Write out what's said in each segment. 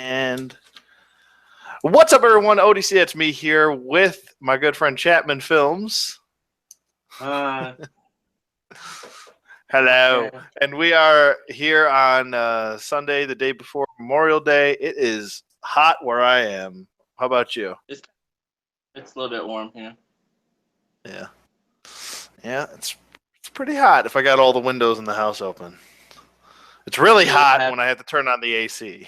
And what's up, everyone? ODC, that's me here with my good friend Chapman Films. Hi. Hello. Okay. And we are here on Sunday, the day before Memorial Day. It is hot where I am. How about you? It's a little bit warm here. Yeah. Yeah, it's pretty hot if I got all the windows in the house open. It's really hot when I have to turn on the AC.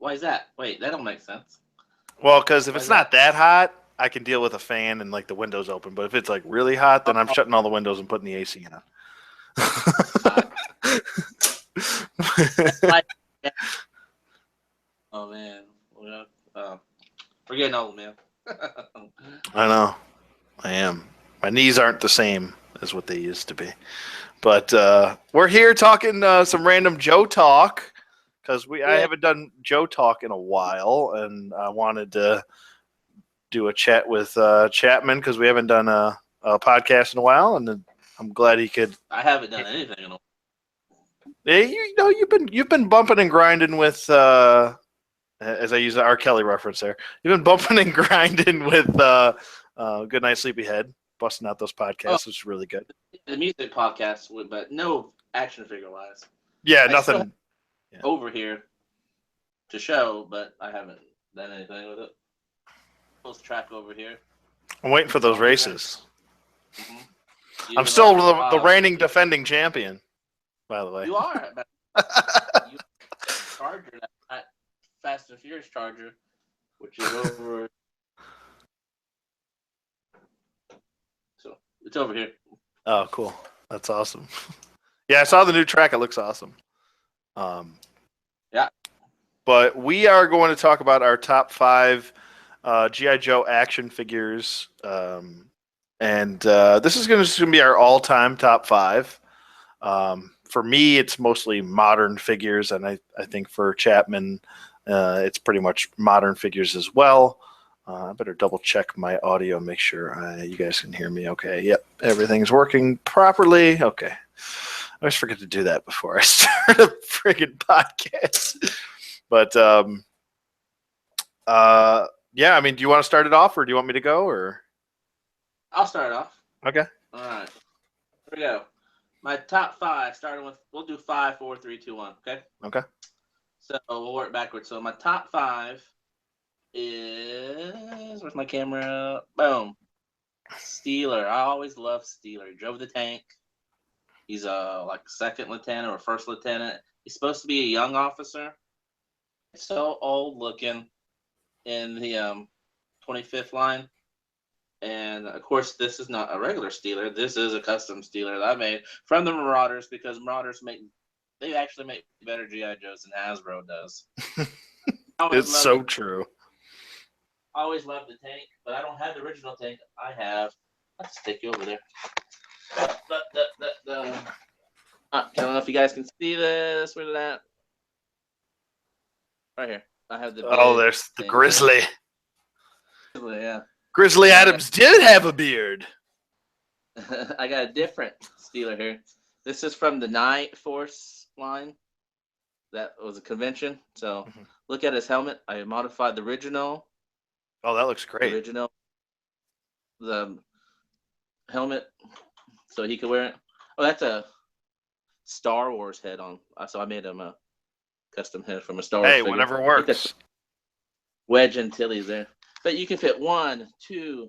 Why is that? Wait, that don't make sense. Well, because if it's not that hot, I can deal with a fan and like the windows open. But if it's like really hot, then I'm shutting all the windows and putting the AC in. Oh man, we're getting old, man. I know, I am. My knees aren't the same as what they used to be. But we're here talking some random Joe talk because I haven't done Joe talk in a while, and I wanted to do a chat with Chapman because we haven't done a podcast in a while, and I'm glad he could. I haven't done anything in a while. Yeah, you've been bumping and grinding with as I use the R. Kelly reference there. You've been bumping and grinding with Good Night Sleepyhead, busting out those podcasts, which is really good. The music podcast, but no action figure wise. Yeah, nothing over here to show, but I haven't done anything with it. Post track over here. I'm waiting for those races. Mm-hmm. I'm still the reigning defending champion, by the way. You are. You Charger, that Fast and Furious Charger, which is over. So it's over here. Oh, cool. That's awesome. Yeah, I saw the new track. It looks awesome. Yeah. But we are going to talk about our top 5 G.I. Joe action figures. And this is going to be our all-time top 5. For me, it's mostly modern figures, and I think for Chapman, it's pretty much modern figures as well. I better double check my audio, make sure you guys can hear me okay. Yep, everything's working properly. Okay. I always forget to do that before I start a friggin' podcast. But yeah, I mean, do you want to start it off, or do you want me to go, or? I'll start it off. Okay. All right. Here we go. My top 5, starting with, we'll do 5, 4, 3, 2, 1. Okay. Okay. So we'll work backwards. So my top 5 is, where's my camera? Boom. Steeler. I always loved Steeler. He drove the tank. He's like second lieutenant or first lieutenant. He's supposed to be a young officer. So old looking in the 25th line. And of course, this is not a regular Steeler. This is a custom Steeler that I made from the Marauders, because Marauders they actually make better G.I. Joes than Hasbro does. It's so true. I always loved the tank, but I don't have the original tank. I have. Let's take you over there. I don't know if you guys can see this. Where's that? Right here. I have the. There's the Grizzly. Yeah. Grizzly Adams did have a beard. I got a different Steeler here. This is from the Night Force line. That was a convention. So look at his helmet. I modified the original. Oh, that looks great. The helmet, so he could wear it. Oh, that's a Star Wars head on. So I made him a custom head from a Star Wars. Hey, whatever works. Wedge Antilles there. But you can fit 1, 2,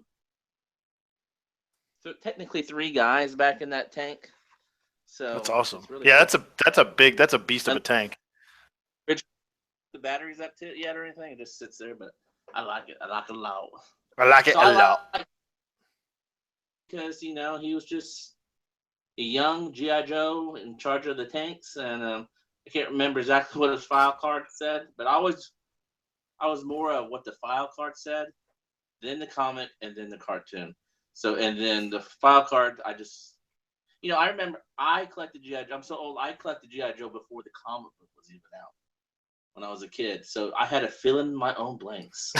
technically 3 guys back in that tank. So that's awesome. Really yeah, cool. that's a beast of a tank. The batteries up to it yet or anything? It just sits there, but I like it. I like it a lot. I like it a lot. Because, he was just a young G.I. Joe in charge of the tanks, and I can't remember exactly what his file card said, but I was more of what the file card said, then the comic, and then the cartoon. So, and then the file card, I just, I remember I collected G.I. Joe. I'm so old, I collected G.I. Joe before the comic book was even out when I was a kid. So I had to fill in my own blanks.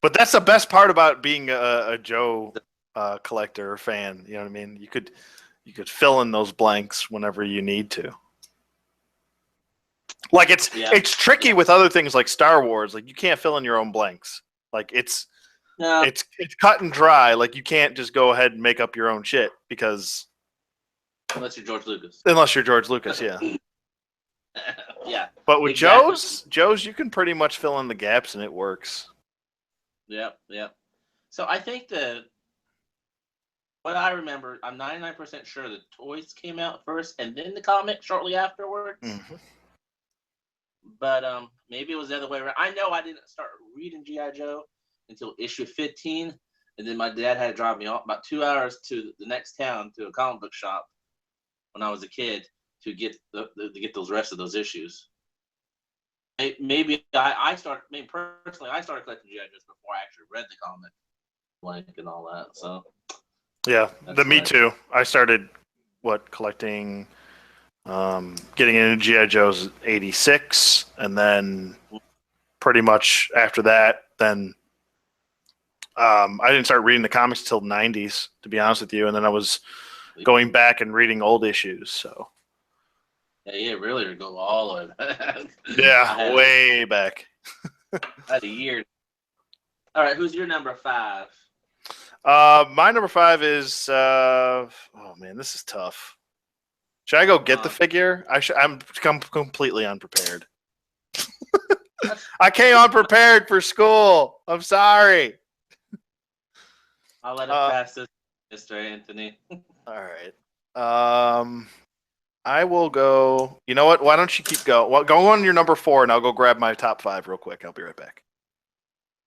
But that's the best part about being a Joe collector or fan. You know what I mean? You could fill in those blanks whenever you need to. Like it's tricky with other things like Star Wars. Like you can't fill in your own blanks. Like it's cut and dry. Like you can't just go ahead and make up your own shit because unless you're George Lucas. Unless you're George Lucas, yeah. Yeah. But with exactly. Joe's, you can pretty much fill in the gaps and it works. Yep. So I think what I remember, I'm 99% sure the toys came out first and then the comic shortly afterwards. Mm-hmm. But maybe it was the other way around. I know I didn't start reading G.I. Joe until issue 15, and then my dad had to drive me about 2 hours to the next town to a comic book shop when I was a kid to get those rest of those issues. Maybe I started. Maybe personally, I started collecting G.I. Joes before I actually read the comic, like and all that. So yeah, me too. I started collecting, getting into G.I. Joe's '86, and then pretty much after that, then I didn't start reading the comics until the '90s, to be honest with you, and then I was going back and reading old issues. So yeah, really go all the way back. Yeah, way back. I had a year. All right, who's your number 5? My number 5 is oh man, this is tough. Should I go get the figure? I'm completely unprepared. I came unprepared for school. I'm sorry. I'll let it pass this, Mr. Anthony. All right. I will go. You know what? Why don't you keep going? Well, go on your number 4, and I'll go grab my top 5 real quick. I'll be right back.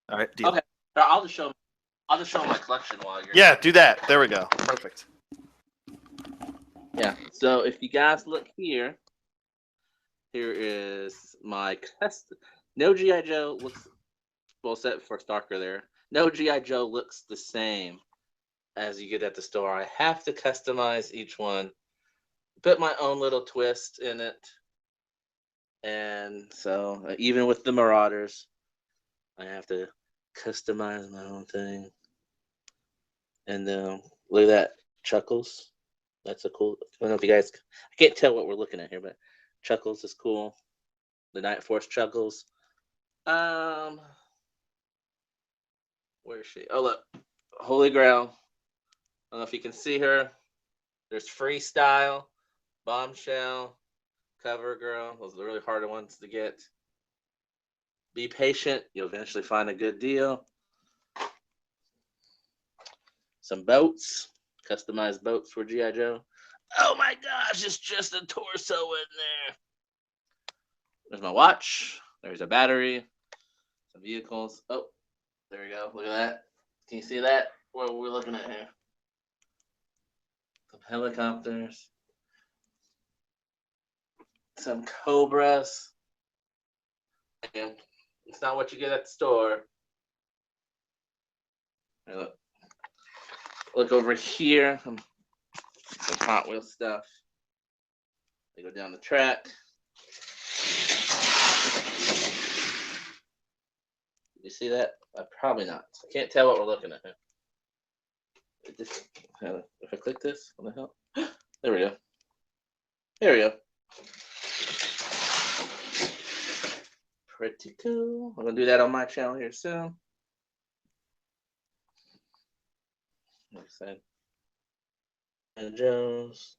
All right. Deal. Okay. I'll just show my collection while you're. Yeah, do that. There we go. Perfect. Yeah. So if you guys look here is my custom. No G.I. Joe looks set for Starker there. No G.I. Joe looks the same as you get at the store. I have to customize each one, put my own little twist in it, and so even with the Marauders, I have to customize my own thing. And look at that, Chuckles. That's a cool. I don't know if you guys. I can't tell what we're looking at here, but Chuckles is cool. The Night Force Chuckles. Where is she? Oh look, Holy Grail. I don't know if you can see her. There's Freestyle, Bombshell, Cover Girl. Those are the really harder ones to get. Be patient. You'll eventually find a good deal. Some boats. Customized boats for G.I. Joe. Oh my gosh, it's just a torso in there. There's my watch. There's a battery. Some vehicles. Oh, there we go. Look at that. Can you see that? What are we looking at here? Some helicopters. Some Cobras. And it's not what you get at the store. Hey, look over here. Some Hot Wheels stuff. They go down the track. You see that? Probably not. I can't tell what we're looking at here. If I click this, what the hell? There we go. There we go. Pretty cool. I'm gonna do that on my channel here soon. Like I said, and Jones.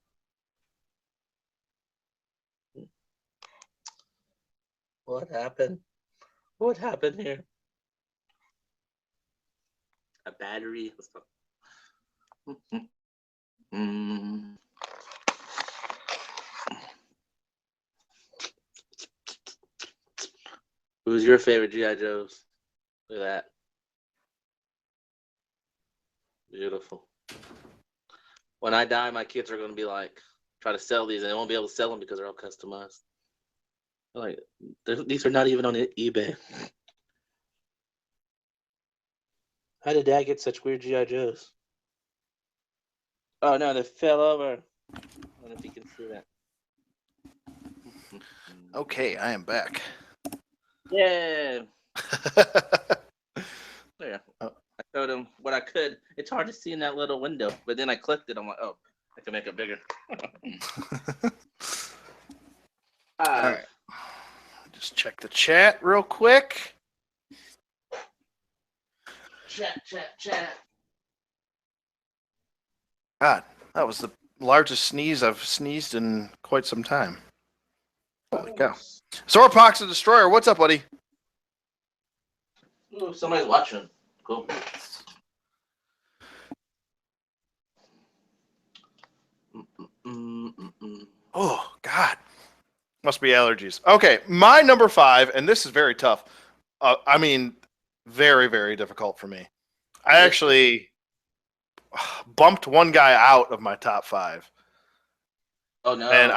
What happened? What happened here? A battery. Who's your favorite G.I. Joes? Look at that. Beautiful. When I die, my kids are going to be like, try to sell these, and they won't be able to sell them because they're all customized. Like, these are not even on eBay. How did Dad get such weird G.I. Joes? Oh no, they fell over. I don't know if you can see that. Okay, I am back. Yeah. There. I showed him what I could. It's hard to see in that little window, but then I clicked it. I'm like, oh, I can make it bigger. All right. check the chat real quick. Chat. God, that was the largest sneeze I've sneezed in quite some time. Holy cow. Sorpox the Destroyer, what's up, buddy? Ooh, somebody's watching. Cool. Oh, God. Must be allergies. Okay, my number 5, and this is very tough. I mean, very, very difficult for me. I actually bumped one guy out of my top 5. Oh, no. And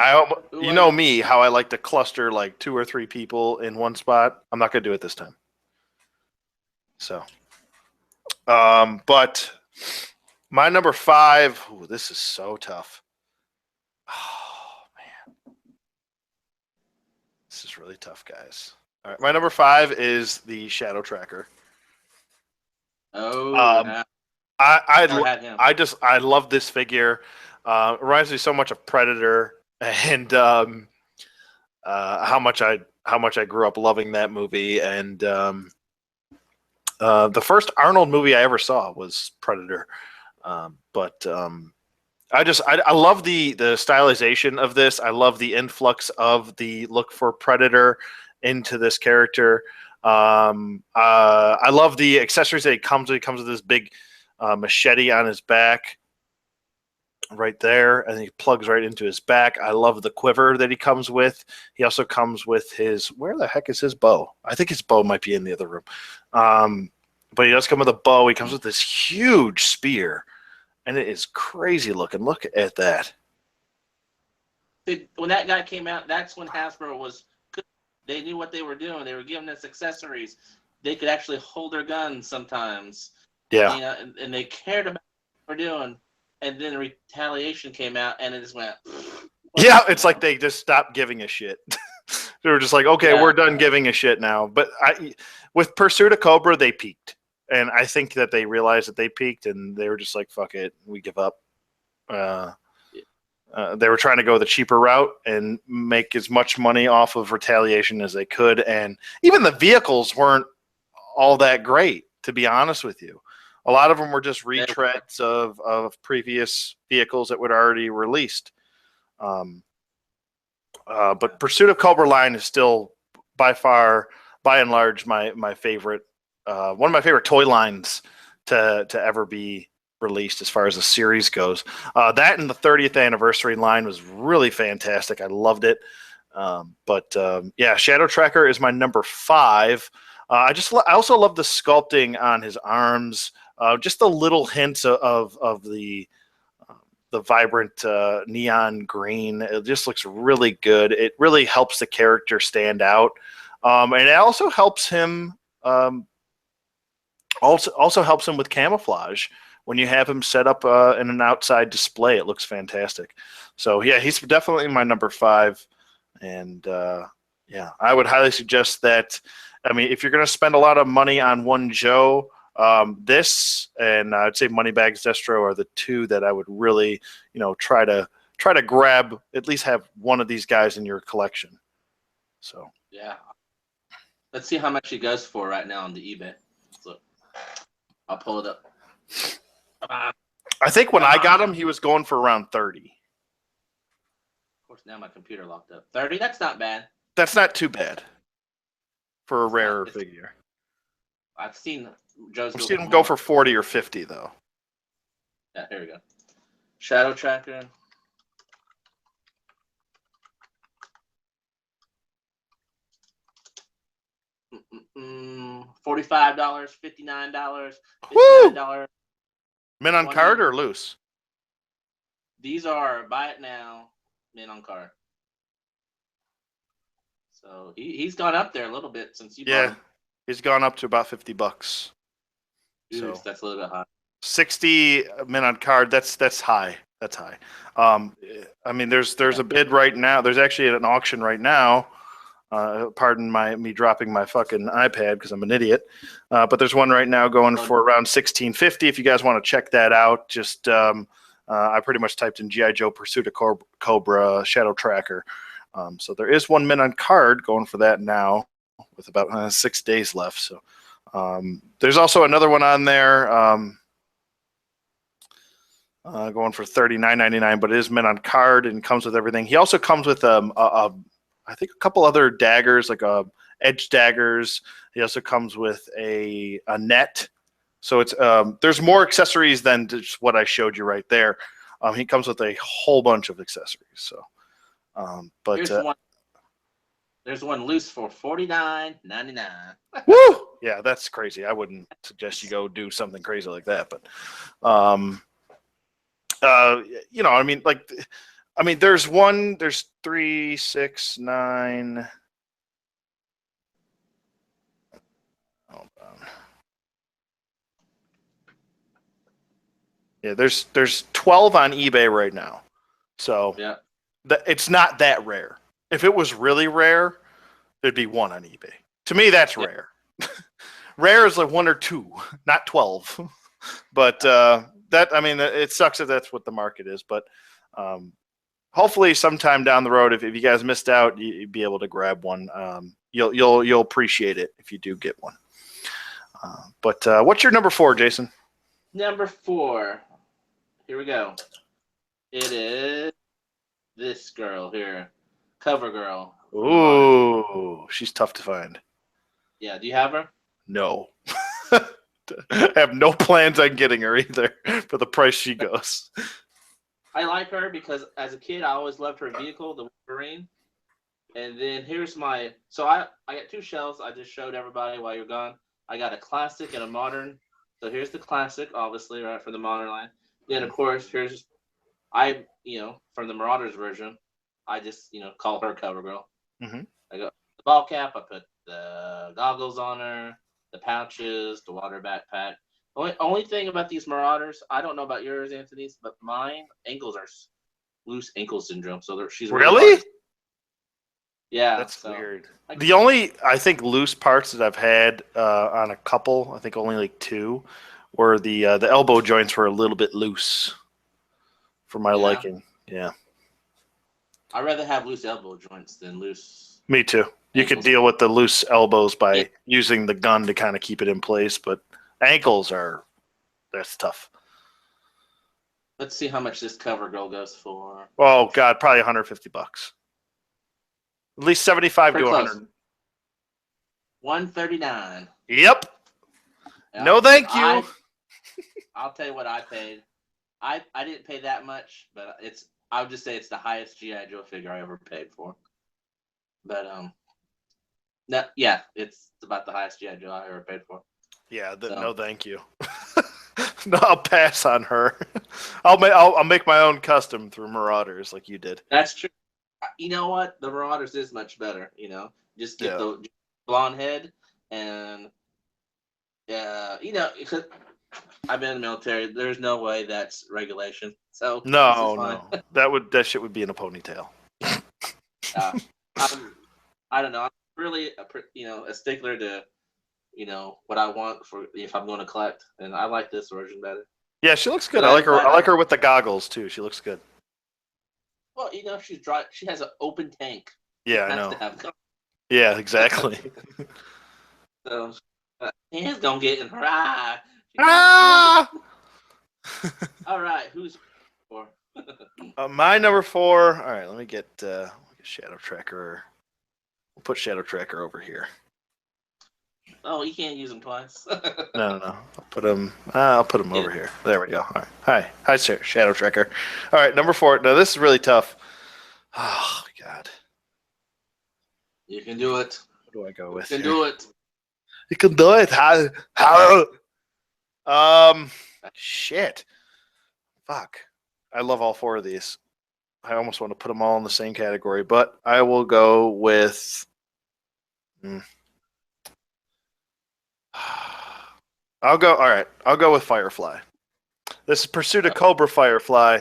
you know me, how I like to cluster like 2 or 3 people in one spot. I'm not going to do it this time. So, but my number 5, ooh, this is so tough. Oh, man. This is really tough, guys. All right, my number 5 is the Shadow Tracker. Oh, I love this figure. It reminds me so much of Predator, and how much I grew up loving that movie. And the first Arnold movie I ever saw was Predator. I love the stylization of this. I love the influx of the look for Predator into this character. I love the accessories that he comes with. He comes with this big machete on his back right there, and he plugs right into his back. I love the quiver that he comes with. He also comes with his, where the heck is his bow? I think his bow might be in the other room. But he does come with a bow. He comes with this huge spear, and it is crazy looking. Look at that. When that guy came out, that's when Hasbro was. They knew what they were doing. They were giving us accessories. They could actually hold their guns sometimes. Yeah. You know, and they cared about what they were doing. And then Retaliation came out, and it just went. Yeah, it's like they just stopped giving a shit. They were just like, okay, we're done giving a shit now. But with Pursuit of Cobra, they peaked. And I think that they realized that they peaked, and they were just like, fuck it, we give up. They were trying to go the cheaper route and make as much money off of Retaliation as they could. And even the vehicles weren't all that great, to be honest with you. A lot of them were just retreads of previous vehicles that were already released. But Pursuit of Cobra line is still by and large, my favorite, one of my favorite toy lines to ever be released as far as the series goes. That and the 30th anniversary line was really fantastic. I loved it. Yeah, Shadow Tracker is my number 5. I also love the sculpting on his arms. Just the little hints of the vibrant neon green. It just looks really good. It really helps the character stand out, and it also helps him. Also helps him with camouflage. When you have him set up in an outside display, it looks fantastic. So yeah, he's definitely my number 5, and yeah, I would highly suggest that. I mean, if you're going to spend a lot of money on one Joe, this and I'd say Moneybags Destro are the 2 that I would really, try to grab. At least have one of these guys in your collection. So yeah, let's see how much he goes for right now on the eBay. So I'll pull it up. I think when I got him, he was going for around 30. Of course, now my computer locked up. 30? That's not bad. That's not too bad for a rarer figure. I've seen him go for 40 or 50, though. Yeah, here we go. Shadow Tracker. $45, $59, $59. Men on card or loose? These are buy it now, men on card. So he's gone up there a little bit since you bought him. He's gone up to about $50. Dude, so that's a little bit high. 60 men on card. That's high. That's high. I mean, there's a bid right now. There's actually an auction right now. Pardon me dropping my fucking iPad because I'm an idiot. But there's one right now going for around $16.50. If you guys want to check that out, just I pretty much typed in G.I. Joe Pursuit of Cobra Shadow Tracker. So there is one men on card going for that now. with about 6 days left. So there's also another one on there going for $39.99, but it is mint on card and comes with everything. He also comes with I think a couple other daggers, like edge daggers. He also comes with a net. So it's there's more accessories than just what I showed you right there. He comes with a whole bunch of accessories. So, there's one loose for $49.99. Woo! Yeah, that's crazy. I wouldn't suggest you go do something crazy like that, but there's 3, 6, 9. Hold on. Yeah, there's 12 on eBay right now. So yeah, it's not that rare. If it was really rare, there'd be 1 on eBay. To me, that's rare. Rare is like 1 or 2, not 12. But it sucks if that's what the market is. But hopefully, sometime down the road, if you guys missed out, you'd be able to grab one. You'll appreciate it if you do get one. But what's your number 4, Jason? Number 4. Here we go. It is this girl here, Cover Girl. Ooh, she's tough to find. Yeah, do you have her? No. I have no plans on getting her either for the price she goes. I like her because as a kid, I always loved her vehicle, the Wolverine. And then here's my... So I got 2 shelves I just showed everybody while you're gone. I got a classic and a modern. So here's the classic, obviously, right, for the modern line. Then, of course, here's... from the Marauders version, I just, call her Cover Girl. Mm-hmm. I got the ball cap, I put the goggles on her, the pouches, the water backpack. Only thing about these Marauders, I don't know about yours, Anthony's, but mine ankles are loose ankle syndrome. So she's really. Yeah, that's weird. The only I think loose parts that I've had on a couple, I think only like 2, were the elbow joints were a little bit loose for my liking. Yeah. I'd rather have loose elbow joints than loose. Me too. You could deal with the loose elbows by using the gun to kind of keep it in place, but ankles that's tough. Let's see how much this Cover Girl goes for. Oh God, probably $150. At least 75 to 100. $139. Yep. No, thank you. I'll tell you what I paid. I didn't pay that much, but I would just say it's the highest G.I. Joe figure I ever paid for. But it's about the highest G.I. Joe I ever paid for. Yeah, no, thank you. No, I'll pass on her. I'll make my own custom through Marauders like you did. That's true. You know what? The Marauders is much better. Just get the blonde head and because I've been in the military. There's no way that's regulation. So no, that shit would be in a ponytail. I don't know. I'm really a stickler to what I want for if I'm going to collect, and I like this version better. Yeah, she looks good. I like her with the goggles too. She looks good. Well, she's dry. She has an open tank. Yeah, I know. Yeah, exactly. So hands gonna get in her eye. All right, who's 4? My number 4. All right, let me get Shadow Tracker. We'll put Shadow Tracker over here. Oh, you can't use them twice. No. I'll put him over here. There we go. All right. Hi, Shadow Tracker. All right, number 4. Now this is really tough. Oh God. You can do it. What do I go with? You can do it. You can do it. How? Shit. Fuck. I love all 4 of these. I almost want to put them all in the same category, but I will go with. All right. I'll go with Firefly. This is Pursuit of Cobra Firefly.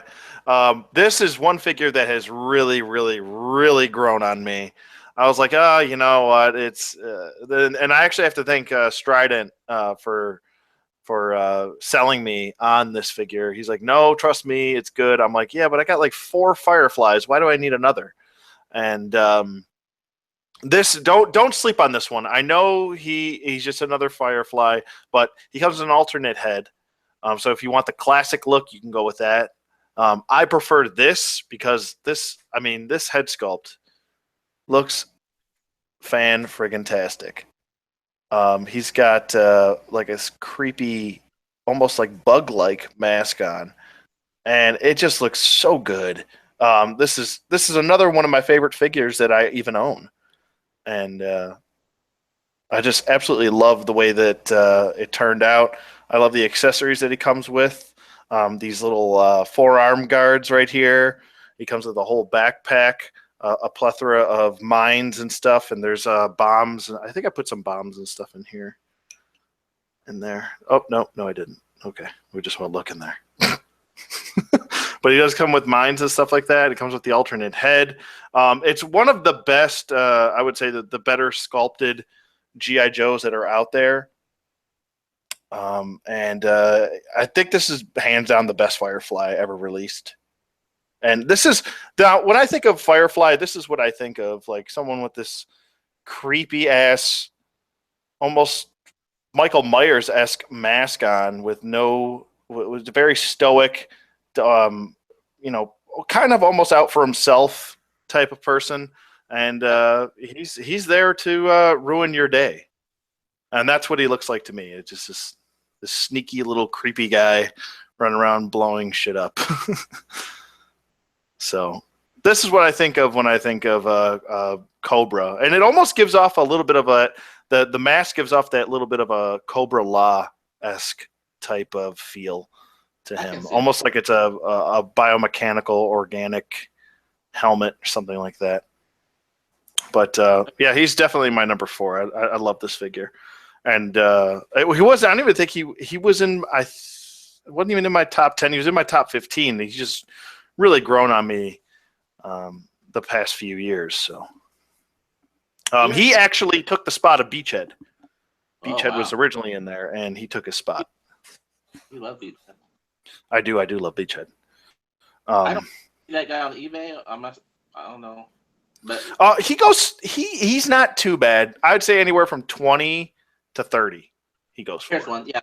This is one figure that has really, really, really grown on me. I was like, you know what? It's and I actually have to thank Strident for selling me on this figure. He's like, no, trust me, it's good. I'm like, yeah, but I got like 4 Fireflies. Why do I need another? And This don't sleep on this one. I know he's just another Firefly, but he comes in an alternate head. So if you want the classic look, you can go with that. I prefer this because this head sculpt looks fan friggin' tastic. He's got like this creepy, almost like bug like mask on, and it just looks so good. This is another one of my favorite figures that I even own, and I just absolutely love the way that it turned out. I love the accessories that he comes with. These little forearm guards right here. He comes with a whole backpack, a plethora of mines and stuff, and there's bombs. I think I put some bombs and stuff in here, in there. Oh no, I didn't. Okay, we just want to look in there. But he does come with mines and stuff like that. It comes with the alternate head. It's one of the best, I would say, the better sculpted GI Joes that are out there. And I think this is hands down the best Firefly ever released. And this is now when I think of Firefly, this is what I think of, like someone with this creepy ass, almost Michael Myers esque mask on with no, was very stoic, um, kind of almost out for himself type of person, and he's there to ruin your day, and that's what he looks like to me. It's just this sneaky little creepy guy running around blowing shit up. So this is what I think of when I think of Cobra, and it almost gives off a little bit of the mask gives off that little bit of a Cobra Law-esque type of feel to him, almost like it's a biomechanical organic helmet or something like that. But yeah, he's definitely my number 4. I love this figure, and he was. I don't even think he was in. Wasn't even in my top 10. He was in my top 15. He's just really grown on me the past few years. So he actually took the spot of Beachhead. Beachhead was originally in there, and he took his spot. You love Beachhead. I do love Beachhead. I don't see that guy on eBay. I don't know. But he's not too bad. I'd say anywhere from 20 to 30 he goes for. Here's one. Yeah.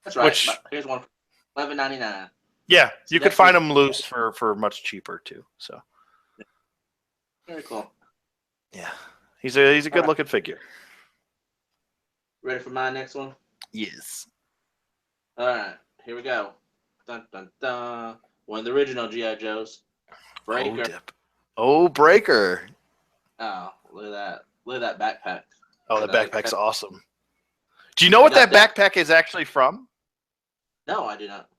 That's right. Here's one for $11.99. Yeah, you could find them loose for much cheaper too. So very cool. Yeah. He's a good looking figure. Ready for my next one? Yes. All right, here we go. Dun dun dun. One of the original GI Joes. Breaker. Oh, Breaker. Oh, look at that. Look at that backpack. Oh, the backpack's awesome. Do you know what that backpack is actually from? No, I do not.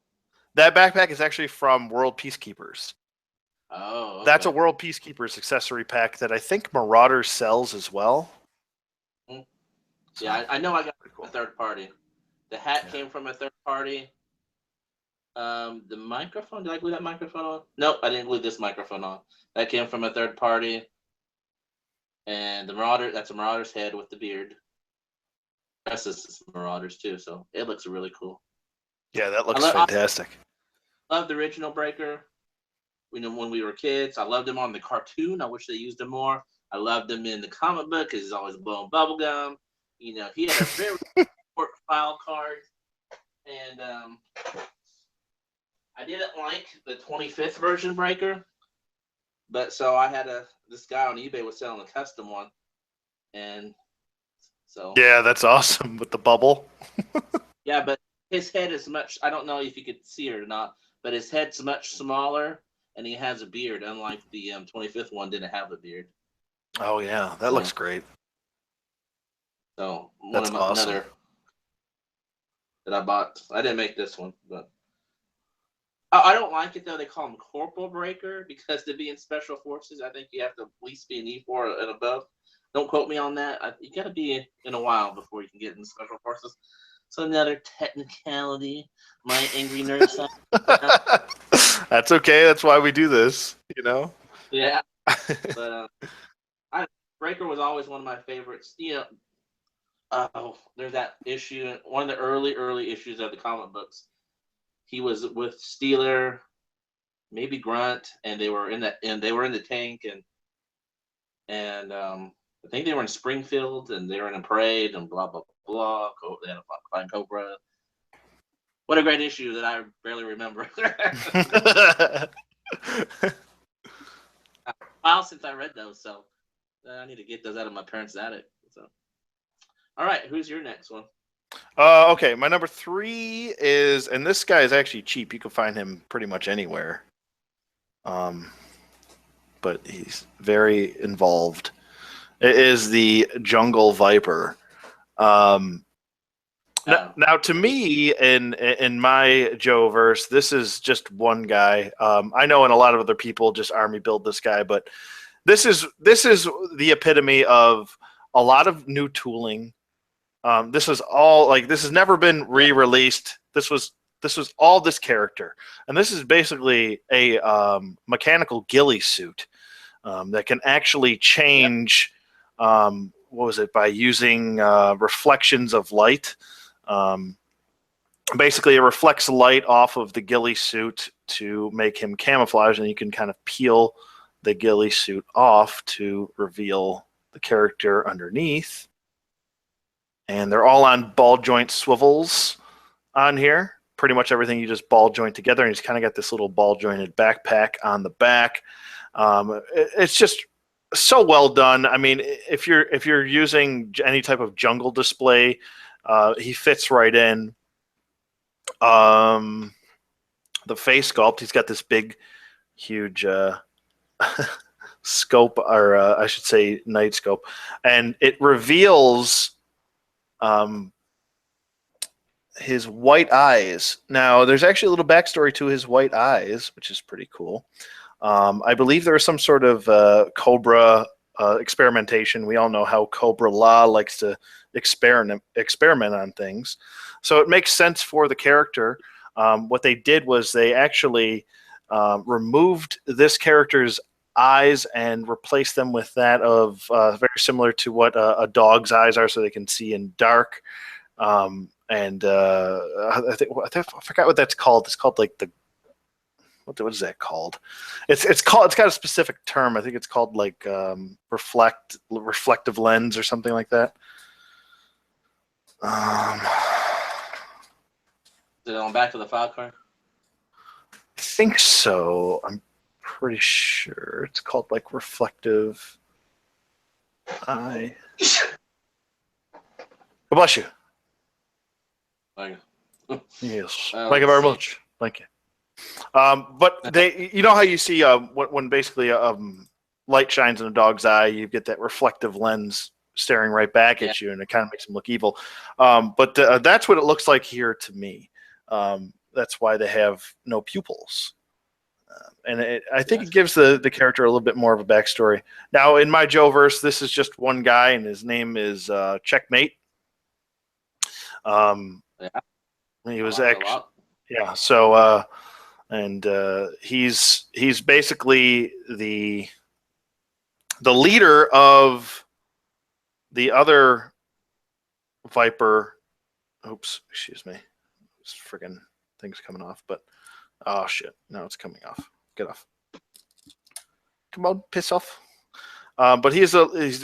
That backpack is actually from World Peacekeepers. Oh, okay. That's a World Peacekeepers accessory pack that I think Marauders sells as well. Yeah, I know I got a third party. The hat came from a third party. The microphone, did I glue that microphone on? Nope, I didn't glue this microphone on. That came from a third party. And the Marauder, that's a Marauder's head with the beard. This is Marauders too, so it looks really cool. Yeah, that looks fantastic. I love the original Breaker. When we were kids, I loved him on the cartoon. I wish they used him more. I loved him in the comic book because he's always blowing bubble gum. He had a very short file card, and I didn't like the 25th version Breaker, but so I had this guy on eBay was selling a custom one, and so yeah, that's awesome with the bubble. Yeah, but his head is much. I don't know if you could see it or not, but his head's much smaller, and he has a beard. Unlike the 25th one, didn't have a beard. Oh yeah, that looks great. So another that I bought. I didn't make this one, but I don't like it though. They call him Corporal Breaker because to be in Special Forces, I think you have to at least be an E4 and above. Don't quote me on that. You got to be in a while before you can get in Special Forces. So another technicality, my angry nerd side. That's okay. That's why we do this, Yeah, but Breaker was always one of my favorites. There's that issue, one of the early issues of the comic books. He was with Steeler, maybe Grunt, and they were in the tank, and I think they were in Springfield and they were in a parade and blah blah blah. They had a flying cobra. What a great issue that I barely remember. A while since I read those, so I need to get those out of my parents' attic. So, all right, who's your next one? Okay, my number 3 is, and this guy is actually cheap. You can find him pretty much anywhere. But he's very involved. It is the Jungle Viper. Now, to me, in my Joe verse, this is just one guy. I know, and a lot of other people just army build this guy, but this is the epitome of a lot of new tooling. This is all like this has never been re-released. This was all this character, and this is basically a mechanical ghillie suit that can actually change. What was it, by using reflections of light? Basically, it reflects light off of the ghillie suit to make him camouflage, and you can kind of peel the ghillie suit off to reveal the character underneath. And they're all on ball joint swivels on here. Pretty much everything you just ball joint together, and he's kind of got this little ball jointed backpack on the back. It's just so well done. I mean, if you're using any type of jungle display, he fits right in. The face sculpt, he's got this big, huge scope, or I should say night scope, and it reveals his white eyes. Now, there's actually a little backstory to his white eyes, which is pretty cool. I believe there is some sort of Cobra experimentation. We all know how Cobra La likes to experiment on things. So it makes sense for the character. What they did was they actually removed this character's eyes and replaced them with that of very similar to what a dog's eyes are, so they can see in dark. I forgot what that's called. It's called like the what is that called? It's got a specific term. I think it's called like reflective lens or something like that. Is it on back to the file card? I think so. I'm pretty sure it's called like reflective eye. God bless you. Thank you. Yes. Thank you very much. Thank you. But they, you know how you see when basically light shines in a dog's eye, you get that reflective lens staring right back at you, and it kind of makes them look evil. But that's what it looks like here to me. That's why they have no pupils. And I think it gives the character a little bit more of a backstory. Now, in my Joe verse, this is just one guy, and his name is Checkmate. He was actually, yeah. So, he's basically the leader of the other Viper. Oops, excuse me. This friggin' thing's coming off, but oh shit, now it's coming off. Get off. Come on, piss off. But he's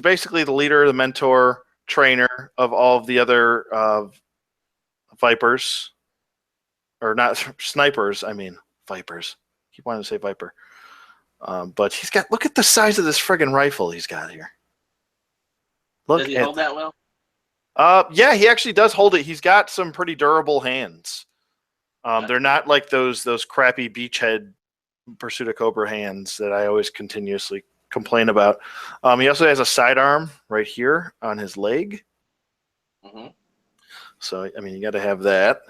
basically the leader, the mentor, trainer of all of the other Vipers, or not snipers. I mean Vipers. Keep wanting to say Viper. But he's got. Look at the size of this friggin' rifle he's got here. Does he hold that well? Yeah, he actually does hold it. He's got some pretty durable hands. They're not like those crappy beachhead Pursuit of Cobra hands that I always continuously complain about. He also has a sidearm right here on his leg. Mm-hmm. So, I mean, you got to have that.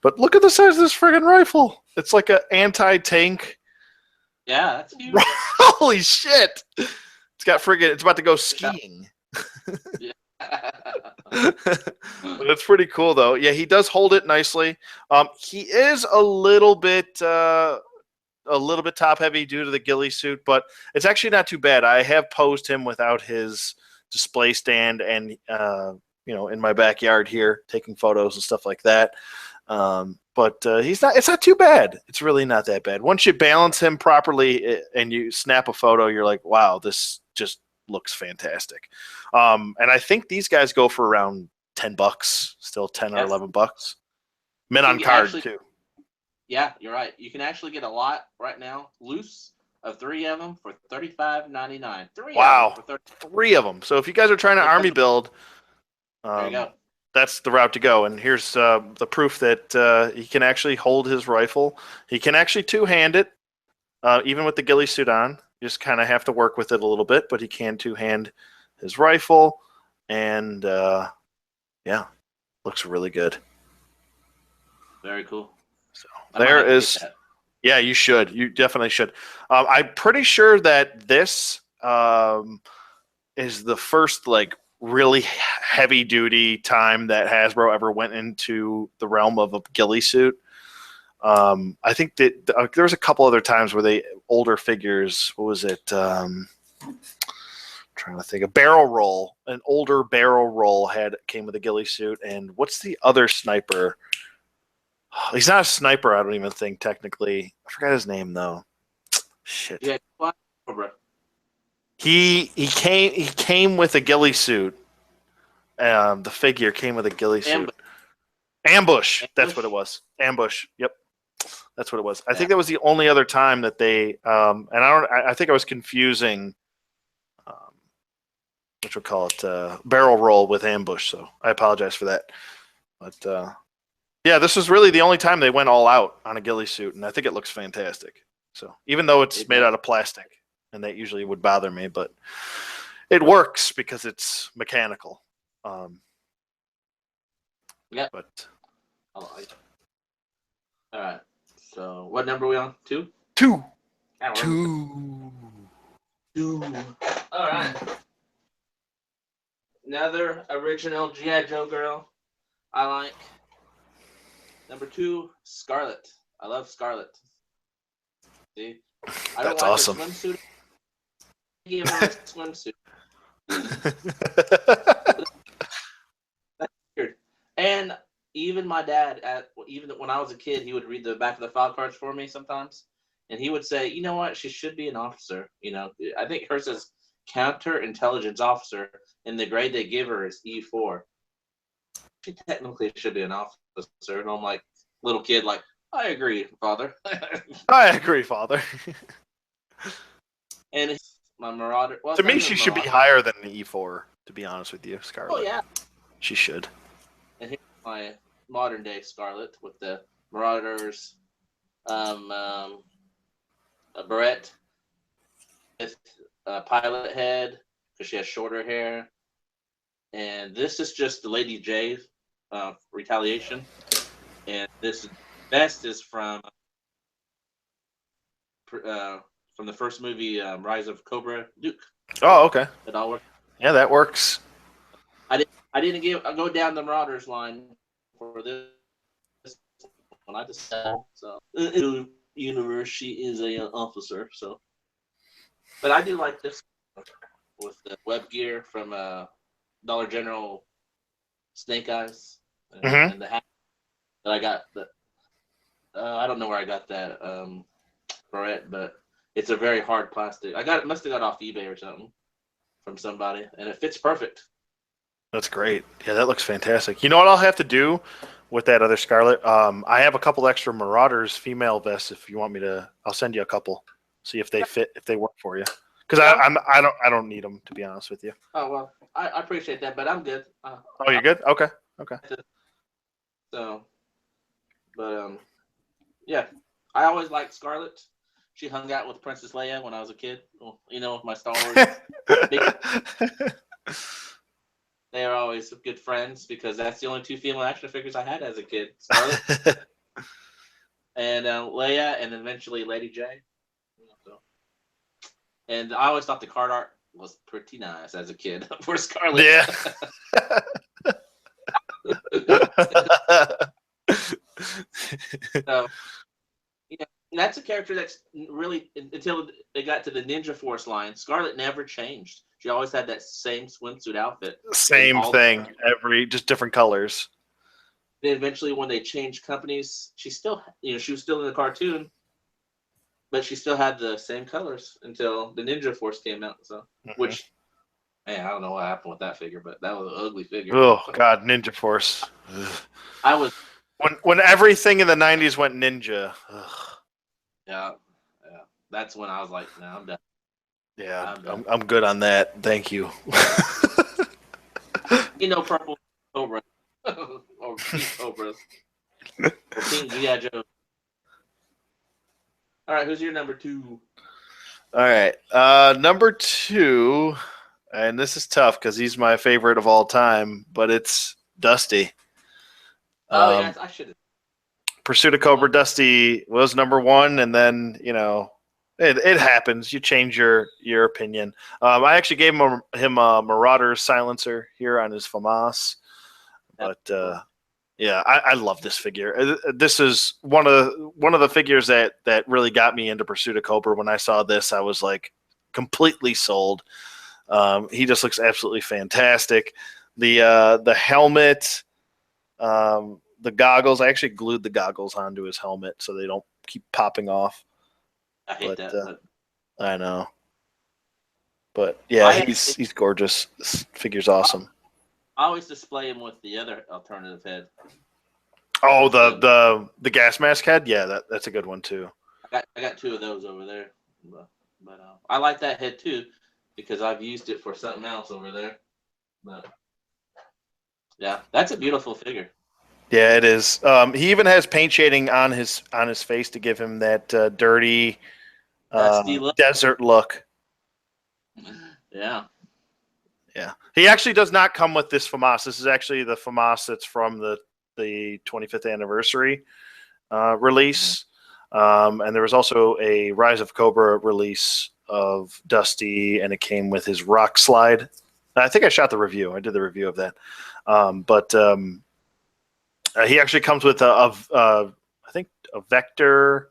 But look at the size of this friggin' rifle. It's like an anti-tank. Yeah, that's huge. Holy shit. It's got friggin', it's about to go skiing. Yeah. That's pretty cool, though. Yeah, he does hold it nicely. He is a little bit top heavy due to the ghillie suit, but it's actually not too bad. I have posed him without his display stand, and in my backyard here, taking photos and stuff like that. But it's not too bad. It's really not that bad. Once you balance him properly and you snap a photo, you're like, wow, this just looks fantastic. And I think these guys go for around $10, still 10 or $11. Mint on card too. Yeah, you're right. You can actually get a lot right now, loose, of 3 of them for $35.99. Wow, 3 of them. So if you guys are trying to army build, there you go. That's the route to go. And here's the proof that he can actually hold his rifle. He can actually two-hand it, even with the ghillie suit on. You just kind of have to work with it a little bit, but he can two-hand his rifle. And, yeah, looks really good. Very cool. So yeah, you should. You definitely should. I'm pretty sure that this is the first, like, really heavy duty time that Hasbro ever went into the realm of a ghillie suit. I think that there was a couple other times where older figures, what was it? Trying to think. A barrel roll, an older barrel roll came with a ghillie suit. And what's the other sniper? He's not a sniper, I don't even think, technically. I forgot his name though. Shit. Yeah, He came with a ghillie suit. The figure came with a ghillie suit. Ambush. That's what it was. Ambush. Yep. That's what it was. I think that was the only other time that they and I think I was confusing what we'll call it, barrel roll with ambush, so I apologize for that. But yeah, this was really the only time they went all out on a ghillie suit, and I think it looks fantastic. So even though it's made out of plastic, and that usually would bother me, but it works because it's mechanical. Yeah. But all right. So what number are we on? 2? 2. All right. Another original G.I. Joe girl I like. Number 2, Scarlet. I love Scarlet. See? I don't That's like awesome. Her swimsuit. I gave her a swimsuit. That's weird. And even my dad, even when I was a kid, he would read the back of the file cards for me sometimes. And he would say, you know what, she should be an officer. You know, I think hers says counterintelligence officer, and the grade they give her is E4. She technically should be an officer. And I'm like, little kid, like, I agree, father. I agree, father. And my Marauder. Well, to me, she should be higher than an E4, to be honest with you, Scarlet. Oh, yeah. She should. And here's my modern day Scarlet with the Marauders, a beret with a pilot head because she has shorter hair. And this is just the Lady J retaliation. And this vest is from the first movie, Rise of Cobra Duke. Oh, okay. That all works. Yeah, that works. I didn't go down the Marauders line for this when I decided. So in the universe, she is an officer. So, but I do like this with the web gear from Dollar General, Snake Eyes, and the hat that I got. I don't know where I got that beret, but it's a very hard plastic. Must have got off eBay or something from somebody, and it fits perfect. That's great. Yeah, that looks fantastic. You know what I'll have to do with that other Scarlet? I have a couple extra Marauders female vests. If you want me to, I'll send you a couple. See if they fit, if they work for you. Because I don't need them, to be honest with you. Oh well, I appreciate that, but I'm good. Oh, you're good. Okay. So, but yeah, I always liked Scarlet. She hung out with Princess Leia when I was a kid. You know, my Star Wars. They are always good friends because that's the only 2 female action figures I had as a kid. Scarlet and Leia, and eventually Lady J. So. And I always thought the card art was pretty nice as a kid for Scarlet. Yeah. So, that's a character that's really, until they got to the Ninja Force line, Scarlet never changed. She always had that same swimsuit outfit. Same thing, just different colors. Then eventually, when they changed companies, she still, she was still in the cartoon, but she still had the same colors until the Ninja Force came out. So, which Man, I don't know what happened with that figure, but that was an ugly figure. Oh God, Ninja Force. Ugh. I was, When everything in the '90s went ninja. Ugh. yeah, yeah. That's when I was like, no, I'm done. Yeah, I'm done. I'm good on that. Thank you. Purple Cobra or pink Cobras or pink GI Joe. All right, who's your number two? All right, number two, and this is tough because he's my favorite of all time, but it's Dusty. Oh yeah, Um, I should have. Pursuit of You know Cobra what? Dusty was number one, and then it happens. You change your opinion. I actually gave him a Marauder silencer here on his FAMAS, That's but cool. yeah, I love this figure. This is one of the figures that really got me into Pursuit of Cobra. When I saw this, I was like completely sold. He just looks absolutely fantastic. The helmet, the goggles. I actually glued the goggles onto his helmet so they don't keep popping off. I hate But that, but I know. But yeah, I he's gorgeous. This figure's awesome. I always display him with the other alternative head. Oh, With the the gas mask head. Yeah, that's a good one too. I got two of those over there, but I like that head too because I've used it for something else over there. But yeah, that's a beautiful figure. Yeah, it is. He even has paint shading on his face to give him that dirty Dusty look. desert look. Yeah. Yeah, he actually does not come with this FAMAS. This is actually the FAMAS that's from the 25th anniversary release. And there was also a Rise of Cobra release of Dusty, and it came with his rock slide. I think I shot the review. I did the review of that. But he actually comes with I think a Vector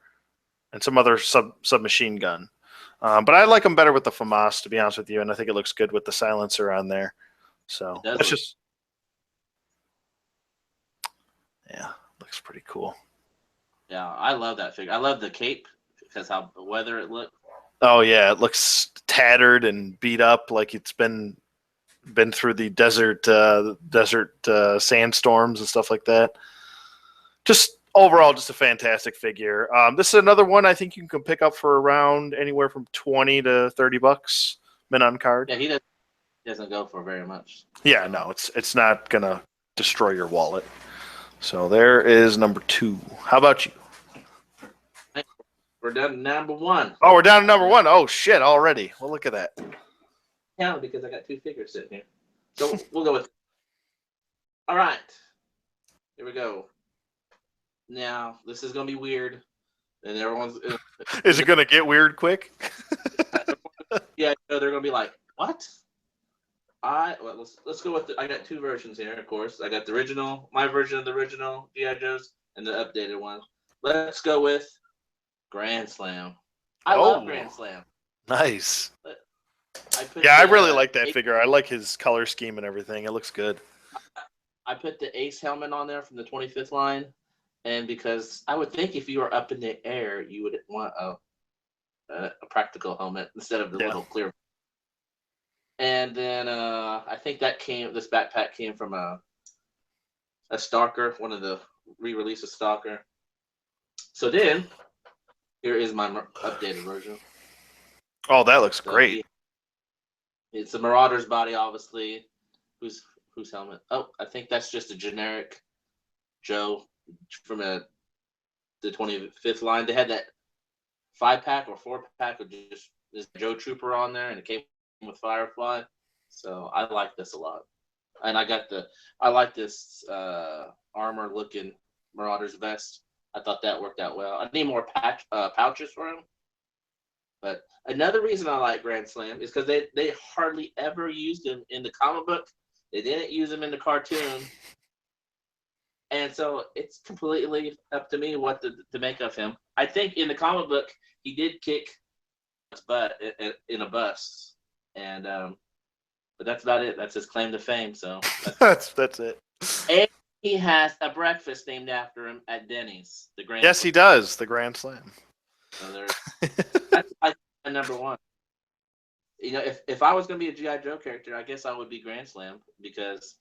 and some other submachine gun. But I like him better with the FAMAS, to be honest with you, and I think it looks good with the silencer on there. It So does that's look. just, yeah, looks pretty cool. Yeah, I love that figure. I love the cape because how the weather it looked. Oh yeah, it looks tattered and beat up, like it's been through the desert sandstorms and stuff like that. Just overall, just a fantastic figure. This is another one I think you can pick up for around anywhere from 20 to 30 bucks, mint on card. Yeah, doesn't go for very much. Yeah, So no, it's not gonna destroy your wallet. So there is number two. How about you? we're done to number one. Oh, we're down to number one. Oh shit, already. Well, look at that. Yeah, because I got two figures sitting here. So we'll go with. All right, here we go. Now this is gonna be weird, and everyone's. Is it gonna get weird quick? Yeah, they're gonna be like, "What?" Let's go with. I got two versions here, of course. I got the original, my version of the original GI Joes, and the updated one. Let's go with Grand Slam. I love Oh, Grand Slam. nice. I put Yeah, I really the like that figure. I like his color scheme and everything. It looks good. I put the Ace helmet on there from the 25th line, and because I would think if you were up in the air, you would want a practical helmet instead of the Yeah. little clear. And then I think this backpack came from a Stalker, one of the re-release of Stalker. So then here is my updated version. Oh, that looks So great. it's a Marauder's body, obviously. Whose helmet? Oh, I think that's just a generic Joe from the 25th line. They had that 5-pack or 4-pack of just this Joe Trooper on there, and it came with Firefly. So I like this a lot. And I like this armor looking Marauder's vest. I thought that worked out well. I need more pouches for him. But another reason I like Grand Slam is because they hardly ever used him in the comic book. They didn't use him in the cartoon. And so it's completely up to me what to make of him. I think in the comic book, he did kick his butt in a bus. And but that's about it. That's his claim to fame. So That's it. and he has a breakfast named after him at Denny's, the Grand Yes, Slam. he does. The Grand Slam. So that's my number one. if I was gonna be a GI Joe character, I guess I would be Grand Slam because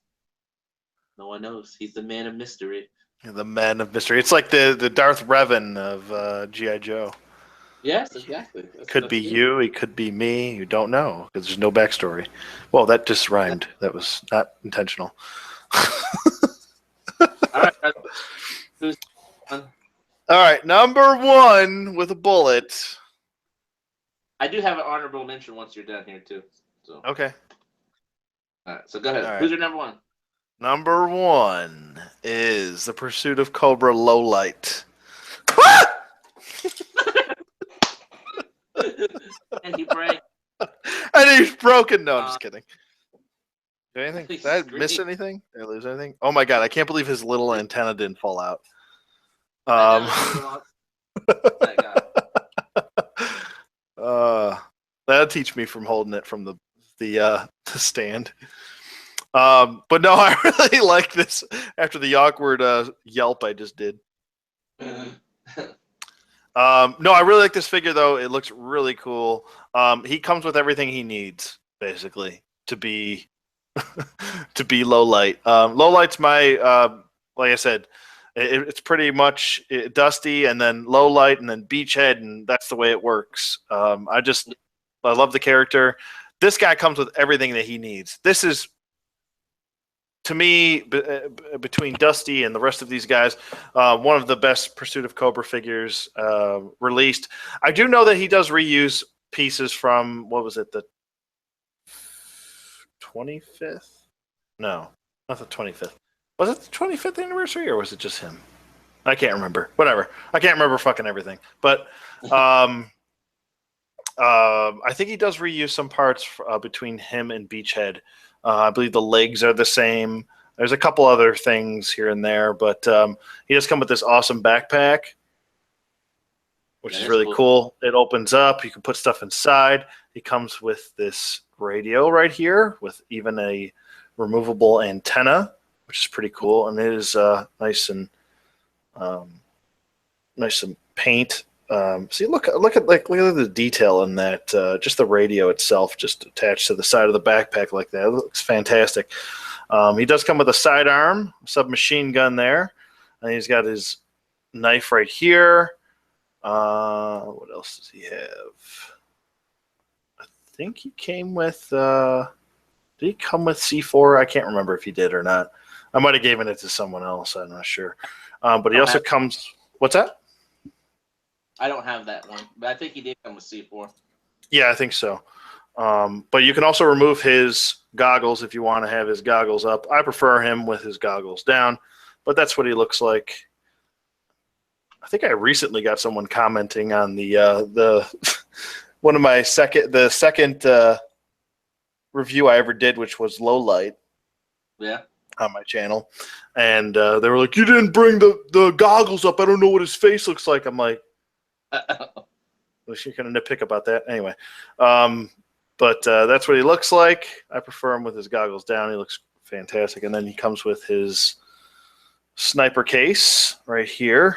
no one knows. He's the man of mystery. The man of mystery. It's like the Darth Revan of GI Joe. Yes, exactly. Could be good. you. It could be me. You don't know because there's no backstory. Well, that just rhymed. That was not intentional. All right, who's on? All right, number one with a bullet. I do have an honorable mention once you're done here too. So Okay. all right, so go ahead. All right. Who's your number one? Number one is The Pursuit of Cobra Lowlight. And he break. And he's broken. No, I'm just kidding. Did anything? He's Did I miss screaming. anything? Did I lose anything? Oh my god! I can't believe his little antenna didn't fall out. That guy. That'll teach me from holding it from the stand. But no, I really like this after the awkward yelp I just did. No, I really like this figure though. It looks really cool. He comes with everything he needs basically to be to be low light. Low light's my like I said, it's pretty much Dusty and then low light and then Beachhead, and that's the way it works. I love the character. This guy comes with everything that he needs. This is, to me, between Dusty and the rest of these guys, one of the best Pursuit of Cobra figures released. I do know that he does reuse pieces from, what was it, the 25th? No, not the 25th. Was it the 25th anniversary or was it just him? I can't remember. Whatever. I can't remember fucking everything. But I think he does reuse some parts between him and Beachhead. I believe the legs are the same. There's a couple other things here and there, but he does come with this awesome backpack, which is really cool. It opens up. You can put stuff inside. He comes with this radio right here with even a removable antenna, which is pretty cool, and it is nice and paint. See, look at the detail in that. Just the radio itself, just attached to the side of the backpack like that. It looks fantastic. He does come with a sidearm submachine gun there, and he's got his knife right here. What else does he have? I think he came with. Did he come with C4? I can't remember if he did or not. I might have given it to someone else. I'm not sure. But he also comes. What's that? I don't have that one, but I think he did come with C4. Yeah, I think so. But you can also remove his goggles if you want to have his goggles up. I prefer him with his goggles down, but that's what he looks like. I think I recently got someone commenting on the one of my second review I ever did, which was low light. Yeah. On my channel, and they were like, "You didn't bring the goggles up. I don't know what his face looks like." I'm like, well, she kind of nitpick about that anyway. But that's what he looks like. I prefer him with his goggles down. He looks fantastic. And then he comes with his sniper case right here.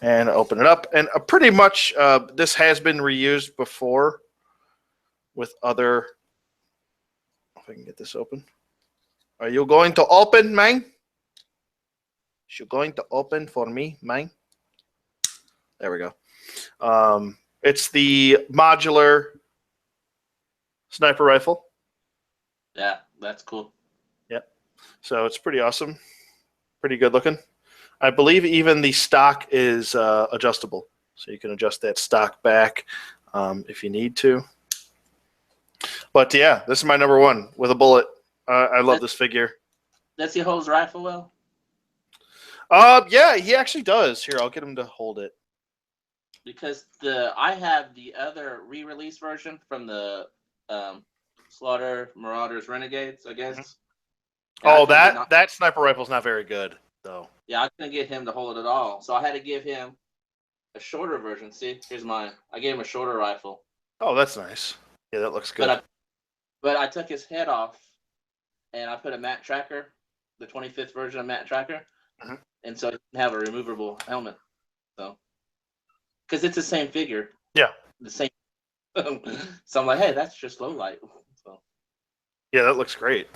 And open it up. And pretty much this has been reused before with other... If I can get this open. Are you going to open, man? Is you going to open for me, man? There we go. It's the modular sniper rifle. Yeah, that's cool. Yep. So it's pretty awesome. Pretty good looking. I believe even the stock is adjustable. So you can adjust that stock back if you need to. But yeah, this is my number one with a bullet. I love this figure. Does he hold his rifle well? Yeah, he actually does. Here, I'll get him to hold it. Because I have the other re-release version from the Slaughter Marauders Renegades, I guess. Mm-hmm. Oh, that sniper rifle's not very good, though. Yeah, I couldn't get him to hold it at all, so I had to give him a shorter version. See, here's mine. I gave him a shorter rifle. Oh, that's nice. Yeah, that looks good. But I took his head off, and I put a matte tracker, the 25th version of matte tracker, mm-hmm. And so it didn't have a removable helmet. So, because it's the same figure. Yeah. The same So I'm like, hey, that's just low light. So Yeah, that looks great.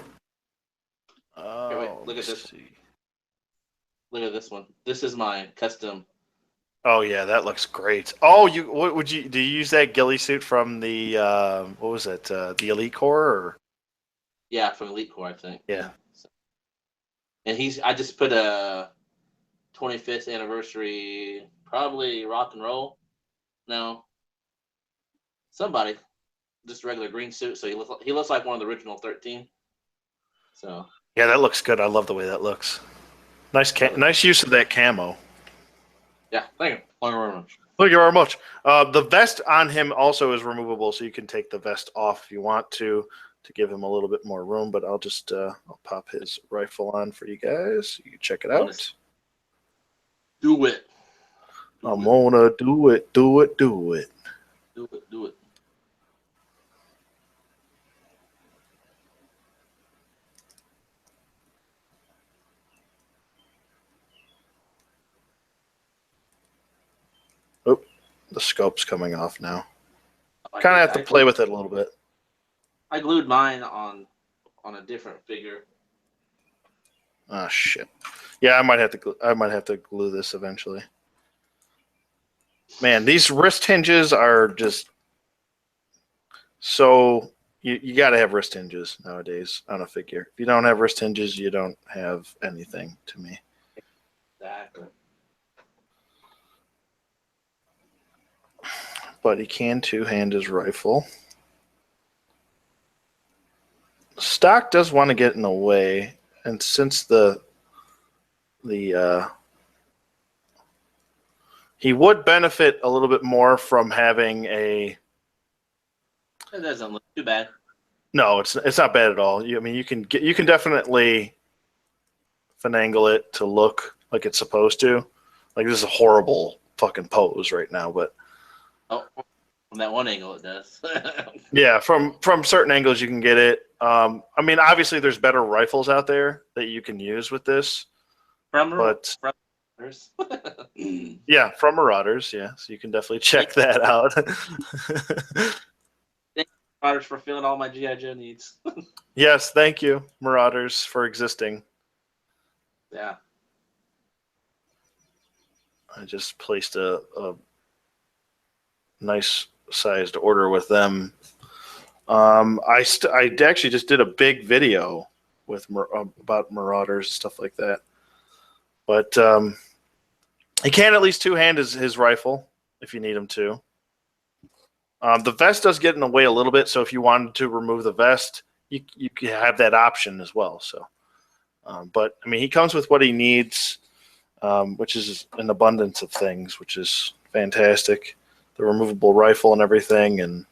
here, wait, Oh, look at let's this. see. Look at this one. This is my custom. Oh yeah, that looks great. Oh, what would you do? You use that ghillie suit from the what was it? The Elite Corps? Or? Yeah, from Elite Core, I think. Yeah. Yeah. So, and I just put a 25th anniversary, probably rock and roll. No, somebody, just regular green suit. So he looks like one of the original 13. So Yeah, that looks good. I love the way that looks. Nice use of that camo. yeah, thank you. Thank you very much. Thank you very much. The vest on him also is removable, so you can take the vest off if you want to give him a little bit more room. But I'll pop his rifle on for you guys. You can check it out. Do it. I'm gonna do it, do it, do it. Do it. Do it. Oh, the scope's coming off now. I Kind of did- have to play with it a little bit. I glued mine on a different figure. Oh shit. Yeah, I might have to glue this eventually. Man, these wrist hinges are just so you got to have wrist hinges nowadays on a figure. If you don't have wrist hinges, you don't have anything to me. Exactly. But he can two-hand his rifle. Stock does want to get in the way, and since he would benefit a little bit more from having a. It doesn't look too bad. No, it's not bad at all. I mean, you can definitely finagle it to look like it's supposed to. Like this is a horrible fucking pose right now, but Oh, from that one angle, it does. yeah, from certain angles you can get it. I mean, obviously there's better rifles out there that you can use with this, but from yeah, from Marauders, yeah, so you can definitely check that out. Thank you, Marauders, for filling all my GI Joe needs. Yes, thank you, Marauders, for existing. Yeah. I just placed a nice sized order with them. I actually just did a big video with about Marauders and stuff like that. But he can at least two-hand his rifle if you need him to. The vest does get in the way a little bit, so if you wanted to remove the vest, you can have that option as well. So, but I mean, he comes with what he needs, which is an abundance of things, which is fantastic. The removable rifle and everything, and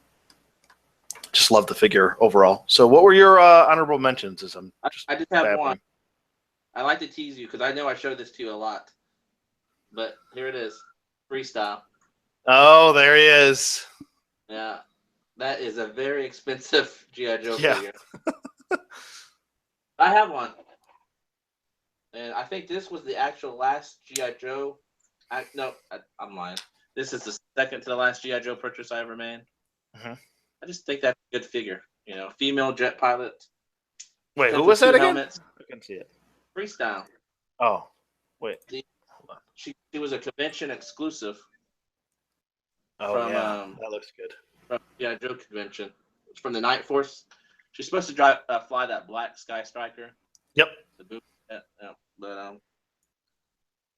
just love the figure overall. So, what were your honorable mentions? I just have one. I like to tease you because I know I showed this to you a lot, but here it is, freestyle. Oh, there he is. Yeah, that is a very expensive GI Joe figure. I have one, and I think this was the actual last GI Joe. I'm lying. This is the second to the last GI Joe purchase I ever made. Mm-hmm. I just think that's a good figure. You know, female jet pilot. Wait, who was that again? Helmets. I can see it. Freestyle. Oh, wait. Hold on. She was a convention exclusive. Oh yeah, that looks good. From GI Joe convention. It's from the Night Force. She's supposed to fly that black Sky Striker. Yep. The boot. Yeah, but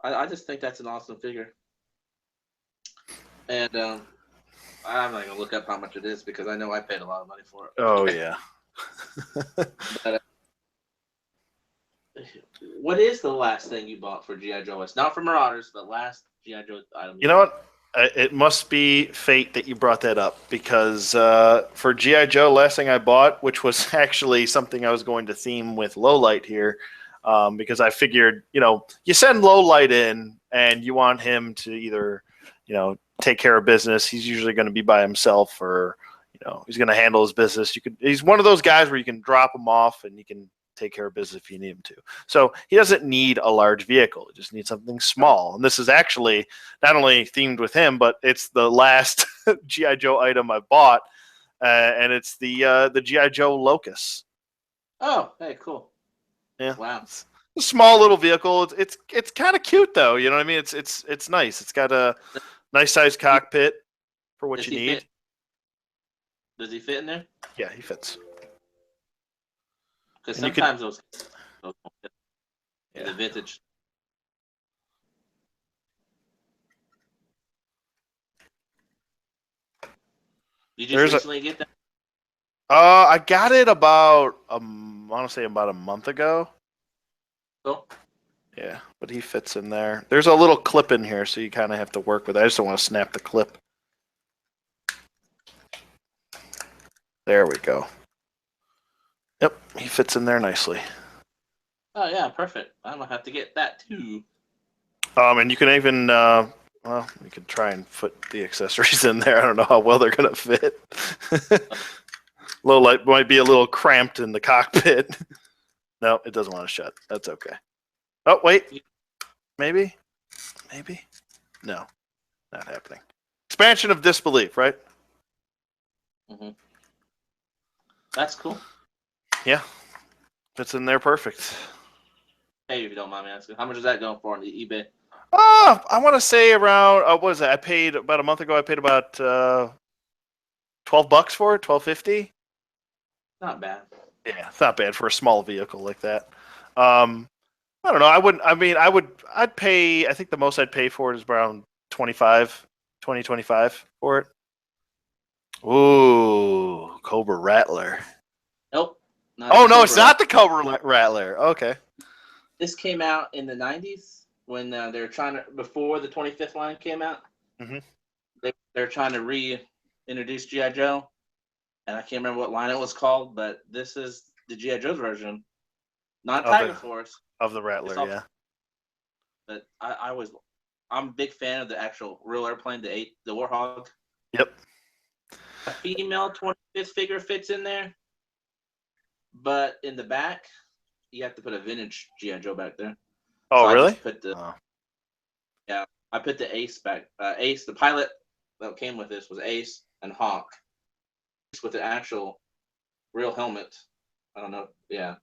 I just think that's an awesome figure. And I'm not gonna look up how much it is because I know I paid a lot of money for it. Oh yeah. But, what is the last thing you bought for GI Joe? It's not for Marauders, but last GI Joe item. You know what? It must be fate that you brought that up because for GI Joe, last thing I bought, which was actually something I was going to theme with Lowlight here, because I figured, you send Lowlight in and you want him to either, take care of business. He's usually going to be by himself, or he's going to handle his business. He's one of those guys where you can drop him off and you can take care of business if you need him to. So he doesn't need a large vehicle. He just needs something small. And this is actually not only themed with him, but it's the last GI Joe item I bought, and it's the GI Joe Locust. Oh, hey, cool. Yeah. Wow. It's a small little vehicle. It's kind of cute though. You know what I mean? It's nice. It's got a nice sized cockpit for what you need. Does he fit in there? Yeah, he fits. Because sometimes those yeah. the vintage. You just recently get that? I got it about I want to say about a month ago. Cool. Yeah, but he fits in there. There's a little clip in here, so you kind of have to work with it. I just don't want to snap the clip. There we go. Yep, he fits in there nicely. Oh yeah, perfect. I'm gonna have to get that too. And you can even well, you can try and put the accessories in there. I don't know how well they're gonna fit. Low light might be a little cramped in the cockpit. No, it doesn't want to shut. That's okay. Oh wait, maybe. No, not happening. Expansion of disbelief, right? Mm-hmm. That's cool. Yeah, fits in there perfect. Hey, if you don't mind me asking, how much is that going for on the eBay? I want to say around. What is it? I paid about a month ago. I paid about $12 for it. $12.50. Not bad. Yeah, it's not bad for a small vehicle like that. I don't know. I wouldn't. I mean, I'd pay. I think the most I'd pay for it is around 25 for it. Ooh, Cobra Rattler. Nope. Oh no, it's not the Cobra Rattler. Okay. This came out in the 90s when they're trying to, before the 25th line came out. Mm-hmm. They're trying to reintroduce G.I. Joe, and I can't remember what line it was called, but this is the G.I. Joe's version, not Tiger Force of the Rattler, yeah. But I'm a big fan of the actual real airplane, the Warhog. Yep. A female 25th figure fits in there, but in the back, you have to put a vintage G.I. Joe back there. Oh, so really? I just put I put the Ace back. Ace, the pilot that came with this was Ace and Hawk with an actual real helmet. I don't know. Yeah. I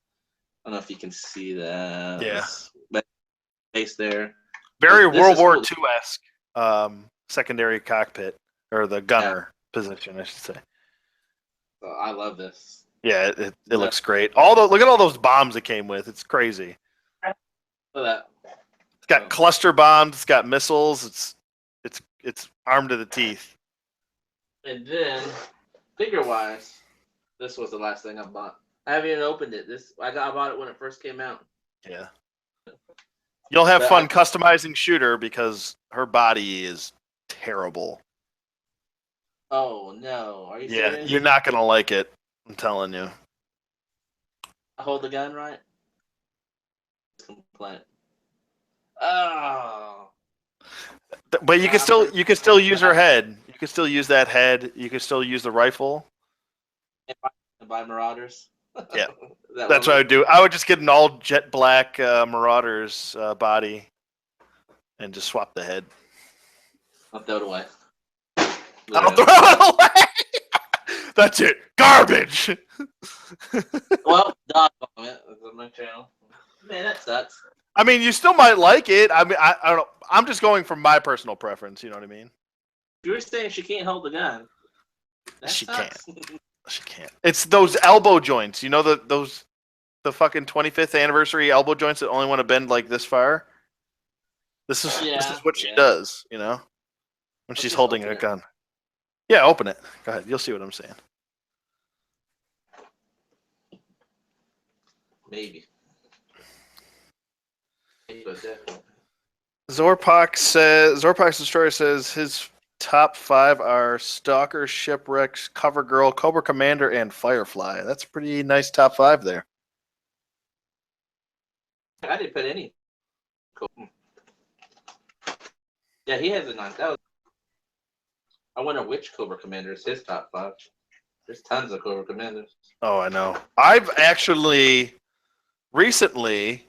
don't know if you can see that. Yeah. But Ace there. Very World War II-esque secondary cockpit, or the gunner position, I should say. I love this. Yeah, it looks great. Look at all those bombs it came with. It's crazy. Look at that. It's got cluster bombs. It's got missiles. It's armed to the teeth. And then, figure-wise, this was the last thing I bought. I haven't even opened it. I bought it when it first came out. Yeah. You'll have fun customizing Shooter because her body is terrible. Oh no! Are you serious? Yeah, you're not gonna like it. I'm telling you. I hold the gun right. Complaint. Oh. But you can still use her head. You can still use that head. You can still use the rifle. And buy Marauders. Yeah, that's what I would do. I would just get an all jet black Marauders body, and just swap the head. I'll throw it away. I'll throw it away. That's it. Garbage. Well, dog on it. That's on my channel. Man, that sucks. I mean, you still might like it. I mean, I don't know. I'm just going from my personal preference. You know what I mean? You were saying she can't hold the gun. She can't. She can't. It's those elbow joints. You know the fucking 25th anniversary elbow joints that only want to bend like this far. This is what she does. You know, when she's holding a gun. Yeah, open it. Go ahead. You'll see what I'm saying. Maybe. Zorpak's Destroyer says his top 5 are Stalker, Shipwrecks, Cover Girl, Cobra Commander, and Firefly. That's a pretty nice top 5 there. I didn't put any. Cool. Yeah, he has a nice. I wonder which Cobra Commander is his top 5. There's tons of Cobra Commanders. Oh, I know. I've actually recently,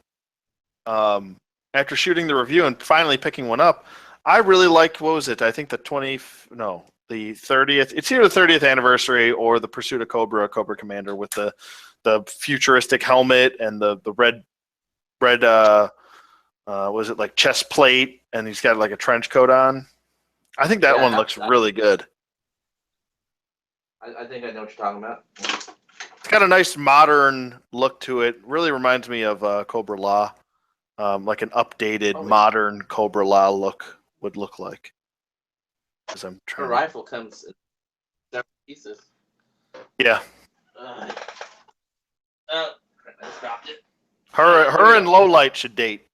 after shooting the review and finally picking one up, I really liked, what was it? I think the 30th. It's either the 30th anniversary or the Pursuit of Cobra Commander with the futuristic helmet and the red was it like chest plate, and he's got like a trench coat on. I think that one looks really good. I think I know what you're talking about. It's got a nice modern look to it. Really reminds me of Cobra Law, like an updated modern Cobra Law look would look like. Because I'm trying. Her rifle comes in several pieces. Yeah. I dropped it. Her and Lowlight should date.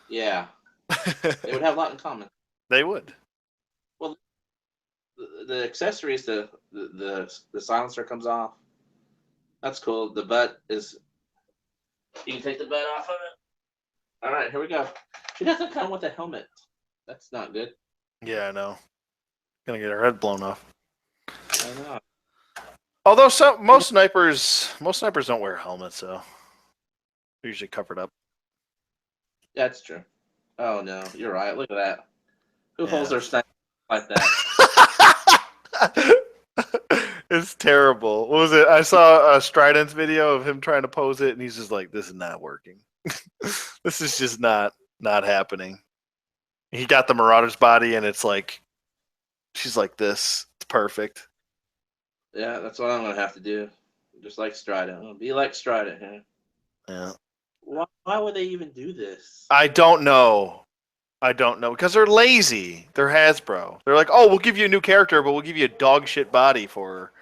Yeah. They would have a lot in common. They would. Well, the accessories, the silencer comes off. That's cool. The butt is. You can take the butt off of it. All right, here we go. She doesn't come with a helmet. That's not good. Yeah, I know. Gonna get her head blown off. I know. Although most snipers don't wear helmets, so they're usually covered up. That's true. Oh no, you're right. Look at that. Who holds their sniper like that? It's terrible. What was it? I saw a Strident's video of him trying to pose it, and he's just like, "This is not working. This is just not happening." He got the Marauder's body, and it's like, she's like this. It's perfect. Yeah, that's what I'm gonna have to do. Just like Strident. I'm gonna be like Strident here. Yeah. Why would they even do this? I don't know. Because they're lazy. They're Hasbro. They're like, oh, we'll give you a new character, but we'll give you a dog shit body for her.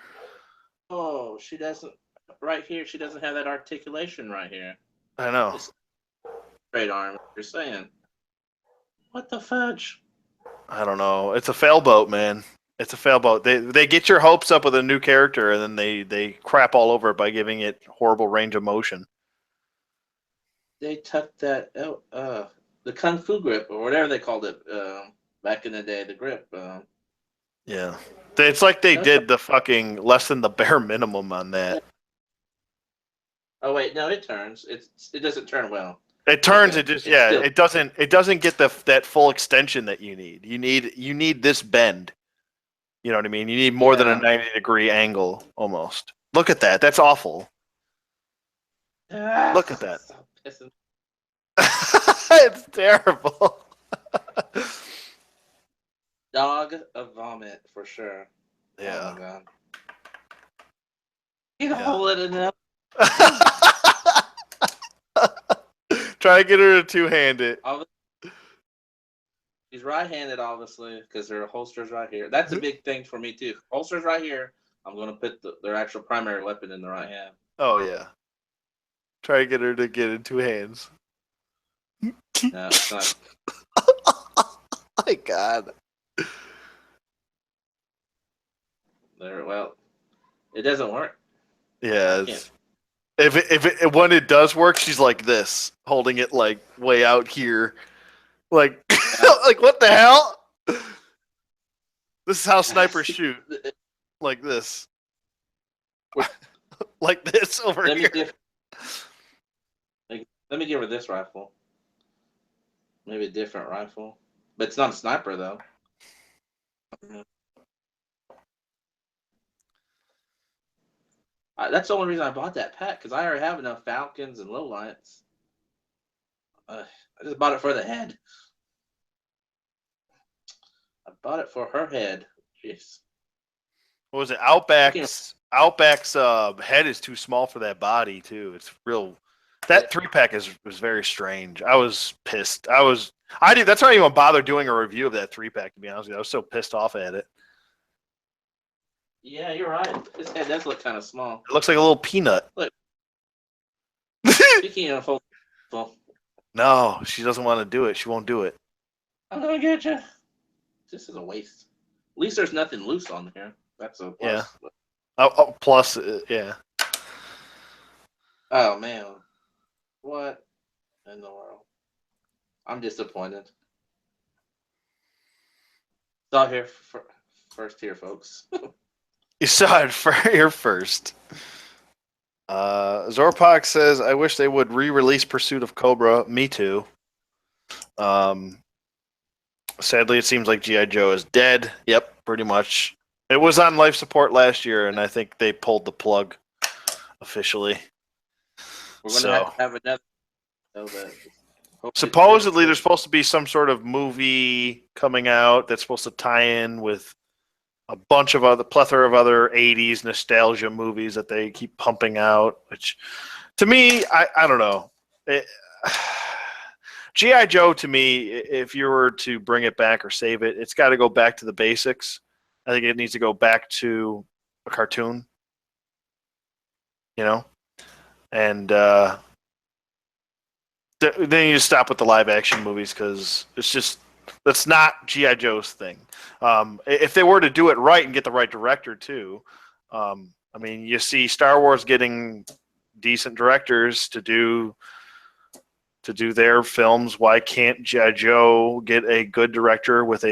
Oh, she doesn't. Right here, she doesn't have that articulation right here. I know. It's straight arm. You're saying, what the fudge? I don't know. It's a failboat, man. It's a failboat. They get your hopes up with a new character, and then they crap all over it by giving it horrible range of motion. They tucked that the kung fu grip or whatever they called it back in the day. The grip. Yeah, it's like they did the fucking less than the bare minimum on that. Oh wait, no, it turns. It doesn't turn well. It turns. Okay. It doesn't get that full extension that you need. You need this bend. You know what I mean? You need more than a 90-degree angle almost. Look at that. That's awful. Look at that. It's terrible. Dog of vomit for sure. Yeah. Oh my god. You hold it enough. Try to get her to two-hand it. She's right-handed, obviously, because her holster's right here. That's a big thing for me too. Holster's right here. I'm gonna put their actual primary weapon in the right hand. Oh yeah. Try to get her to get in two hands. No, it's not. Oh my god. Well, it doesn't work. Yeah. When it does work, she's like this, holding it like way out here, like like what the hell? This is how snipers shoot, like this, like this over here. Let me give her this rifle. Maybe a different rifle, but it's not a sniper though. That's the only reason I bought that pack, because I already have enough Falcons and Lowlights. I just bought it for the head. I bought it for her head. Jeez. What was it? Outback's head is too small for that body too. It's real. That 3-pack was very strange. I was pissed. That's why I didn't even bother doing a review of that 3-pack, to be honest with you. I was so pissed off at it. Yeah, you're right. His head does look kind of small. It looks like a little peanut. Look. Speaking of whole. No, she doesn't want to do it. She won't do it. I'm gonna get you. This is a waste. At least there's nothing loose on here. That's a plus. Yeah. Plus, yeah. Oh man, what in the world? I'm disappointed. Saw here first here, folks. You saw it here first. Zorpak says, "I wish they would re-release Pursuit of Cobra." Me too. Um, Sadly, it seems like GI Joe is dead. Yep, pretty much. It was on life support last year, and I think they pulled the plug officially. We're gonna have So to have another. So, but hopefully the difference supposedly, will there's supposed to be some sort of movie coming out that's supposed to tie in with a bunch of other plethora of other 80s nostalgia movies that they keep pumping out, which to me, I don't know. It, GI Joe to me, if you were to bring it back or save it, it's got to go back to the basics. I think it needs to go back to a cartoon, you know, and then you just stop with the live action movies because it's just that's not GI Joe's thing. If they were to do it right and get the right director too, I mean, you see Star Wars getting decent directors to do their films. Why can't GI Joe get a good director with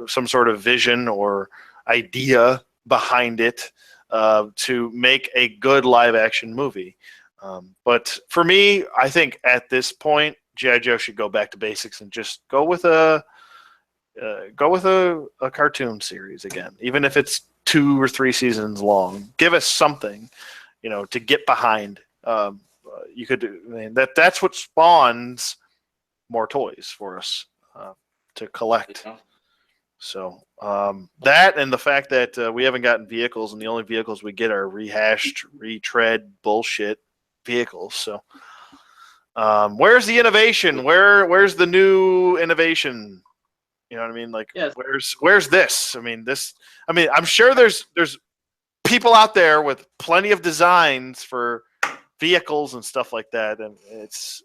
some sort of vision or idea behind it to make a good live action movie? But for me, I think at this point, GI Joe should go back to basics and just go with a cartoon series again, even if it's 2 or 3 seasons long. Give us something, to get behind. You could, I mean, that's what spawns more toys for us to collect. So that and the fact that we haven't gotten vehicles, and the only vehicles we get are rehashed, retread bullshit vehicles. So where's the innovation? Where's the new innovation? You know what I mean? Like, Yes. where's this? I mean, this. I mean, I'm sure there's people out there with plenty of designs for vehicles and stuff like that, and it's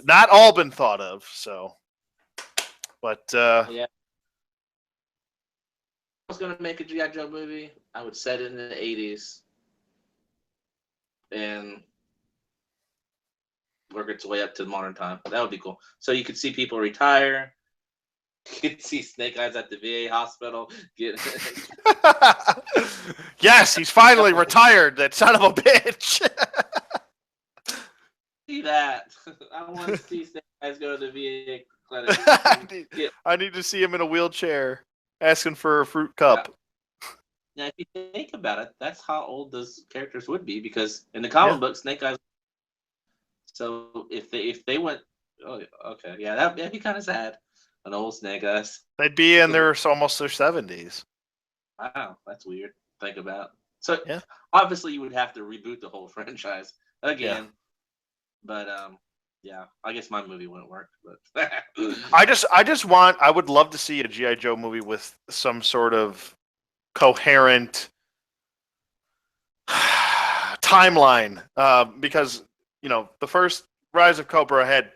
not all been thought of. So, but Yeah. I was gonna make a GI Joe movie. I would set it in the '80s and work its way up to the modern time. That would be cool. So you could see people retire. You could see Snake Eyes at the VA hospital. Yes, he's finally retired. That son of a bitch. See that. I want to see Snake Eyes go to the VA clinic. I need to see him in a wheelchair asking for a fruit cup. Now, if you think about it, that's how old those characters would be, because in the comic book, Snake Eyes. So if they went, oh, okay, yeah, that'd be kind of sad. An old Snake Eyes. They'd be in almost their 70s. Wow, that's weird. Think about. So obviously you would have to reboot the whole franchise again. But yeah, I guess my movie wouldn't work. But I would love to see a GI Joe movie with some sort of coherent timeline, because the first Rise of Cobra had,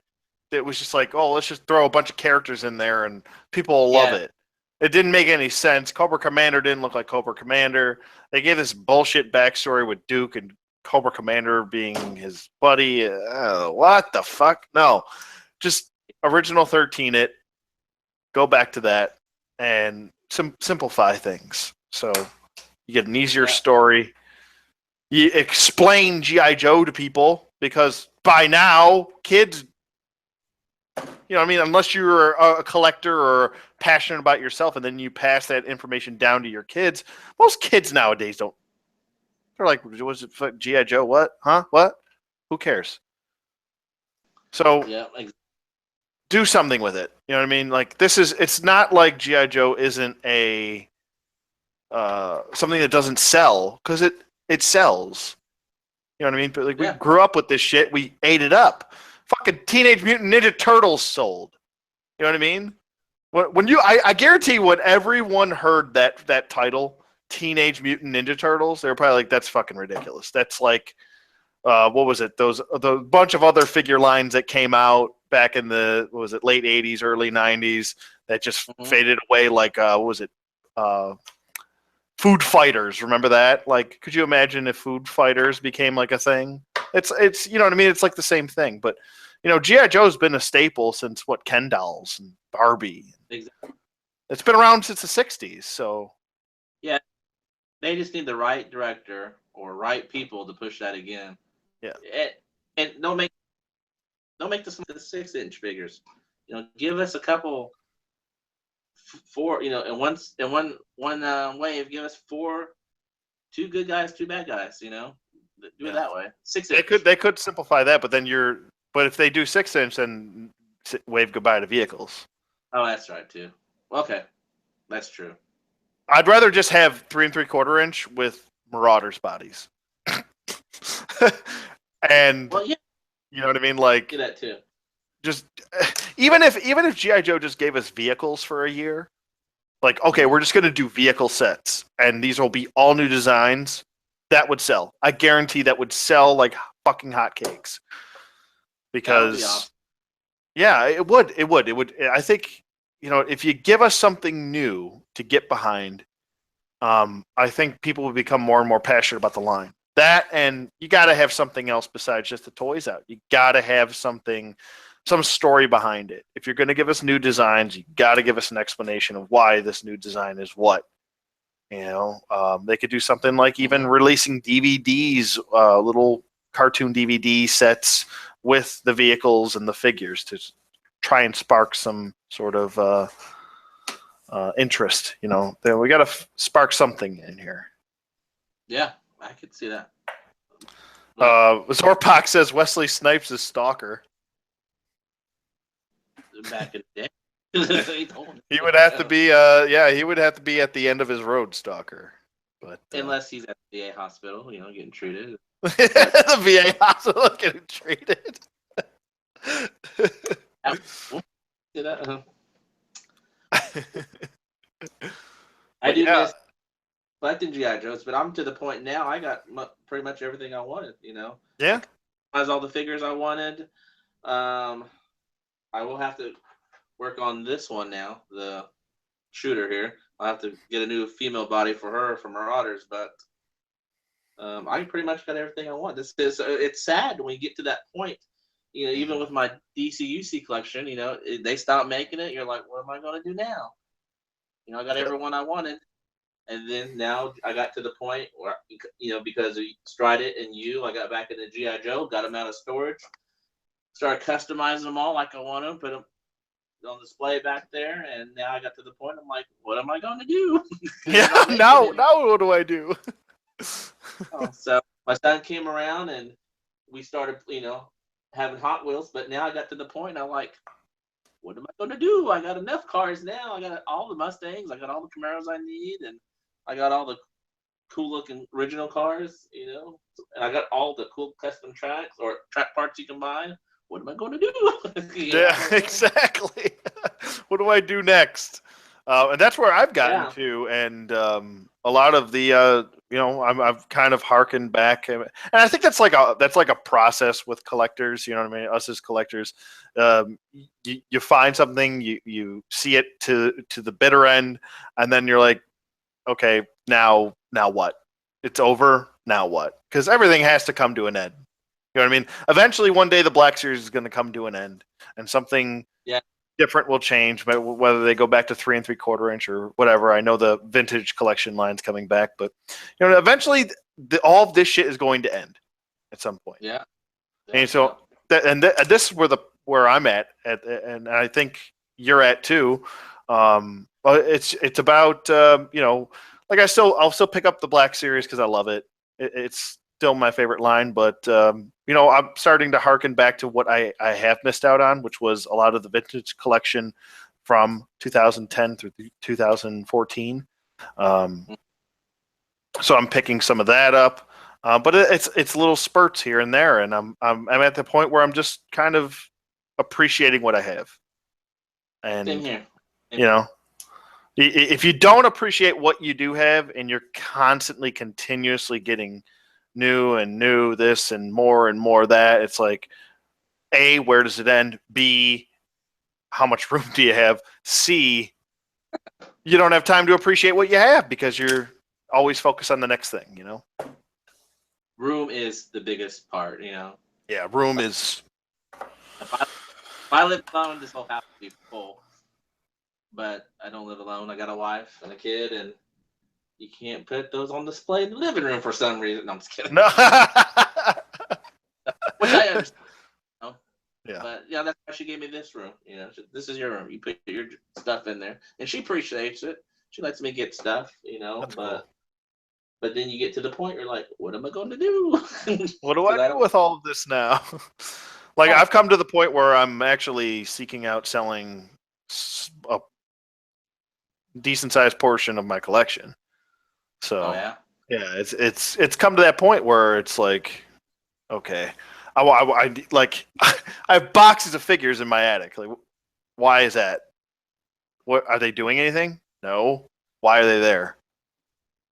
it was just like, oh, let's just throw a bunch of characters in there and people will love it. It didn't make any sense. Cobra Commander didn't look like Cobra Commander. They gave this bullshit backstory with Duke and Cobra Commander being his buddy. What the fuck? No, just original 13 it. Go back to that and simplify things. So you get an easier story. You explain GI Joe to people, because by now kids, I mean, unless you're a collector or passionate about yourself, and then you pass that information down to your kids, most kids nowadays don't. They're like, was it GI Joe? What? Huh? What? Who cares? So do something with it. You know what I mean? Like, it's not like GI Joe isn't a something that doesn't sell, because it sells. You know what I mean? But like, we grew up with this shit. We ate it up. Fucking Teenage Mutant Ninja Turtles sold. You know what I mean? When I guarantee when everyone heard that title, Teenage Mutant Ninja Turtles, they were probably like, that's fucking ridiculous. That's like, what was it? The bunch of other figure lines that came out back in the, what was it, late 80s, early 90s, that just faded away, like, what was it? Food Fighters, remember that? Like, could you imagine if Food Fighters became like a thing? It's you know what I mean? It's like the same thing. But G.I. Joe's been a staple since Ken dolls and Barbie. Exactly. It's been around since the 60s. So yeah, they they just need the right director or right people to push that again. Yeah. And don't make the 6-inch figures. Give us a couple four. In one wave, give us four, two good guys, two bad guys. Do it that way. 6-inch. They could simplify that, but then but if they do 6-inch, then wave goodbye to vehicles. Oh, that's right too. Okay, that's true. I'd rather just have 3 3/4 inch with Marauders bodies. And Well, yeah, you know what I mean? Like, do that too. just even if G.I. Joe just gave us vehicles for a year, like, okay, we're just gonna do vehicle sets, and these will be all new designs. That would sell. I guarantee that would sell like fucking hotcakes. Because, awesome. yeah, it would. I think, if you give us something new to get behind, I think people would become more and more passionate about the line. That, and you got to have something else besides just the toys out. You got to have some story behind it. If you're going to give us new designs, you got to give us an explanation of why this new design is what. They could do something like even releasing DVDs, little cartoon DVD sets with the vehicles and the figures to try and spark some sort of interest. We got to spark something in here. Yeah, I could see that. Zorpak says Wesley Snipes is Stalker. Back in the day. He would have to be he would have to be at the end of his road, Stalker. But unless he's at the VA hospital, getting treated. The VA hospital getting treated. I do miss collecting GI Joes, but I'm to the point now. I got pretty much everything I wanted. Yeah. Has all the figures I wanted. I will have to work on this one now, the shooter here. I'll have to get a new female body for her from Marauders, but I pretty much got everything I want. It's sad when you get to that point. Even with my DCUC collection, they stopped making it. You're like, what am I going to do now? I got everyone I wanted, and then now I got to the point where, because of Strident and I got back into GI Joe, got them out of storage, started customizing them all like I want them, put them on display back there, and now I got to the point I'm like, what am I going to do? Yeah, now what do I do? So my son came around and we started, having Hot Wheels, but now I got to the point I'm like, what am I going to do? I got enough cars now. I got all the Mustangs, I got all the Camaros I need, and I got all the cool looking original cars, and I got all the cool custom tracks or track parts you can buy. What am I going to do? Yeah, exactly. What do I do next? And that's where I've gotten to, and a lot of the, I've kind of harkened back, and I think that's like a process with collectors. You know what I mean? Us as collectors, you find something, you see it to the bitter end, and then you're like, okay, now what? It's over. Now what? Because everything has to come to an end. You know what I mean? Eventually, one day, the Black Series is going to come to an end, and something different will change. Whether they go back to 3 3/4 inch or whatever. I know the vintage collection line's coming back, but eventually, all of this shit is going to end at some point. Yeah. And so, this is where I'm at, and I think you're at too. But it's about like I'll still pick up the Black Series because I love it. It's still my favorite line, but I'm starting to harken back to what I have missed out on, which was a lot of the vintage collection from 2010 through 2014. So I'm picking some of that up, but it's little spurts here and there, and I'm at the point where I'm just kind of appreciating what I have. And Same here. If you don't appreciate what you do have, and you're constantly, continuously getting new this and more that, it's like, A, where does it end? B, how much room do you have? C, you don't have time to appreciate what you have because you're always focused on the next thing, Room is the biggest part, Yeah, room is. If I lived alone, this whole house would be full. But I don't live alone. I got a wife and a kid, and you can't put those on display in the living room for some reason. No, I'm just kidding. No. Which I understand. You know? Yeah. But yeah, that's why she gave me this room. This is your room. You put your stuff in there, and she appreciates it. She lets me get stuff. That's But cool. but then you get to the point you're like, what am I going to do? What do I Because I do don't. with all of this now? Like Oh, I've come to the point where I'm actually seeking out selling a decent sized portion of my collection. oh So yeah. yeah, it's come to that point where it's like, okay, like I have boxes of figures in my attic. Like, why is that? What are they doing anything? No. Why are they there?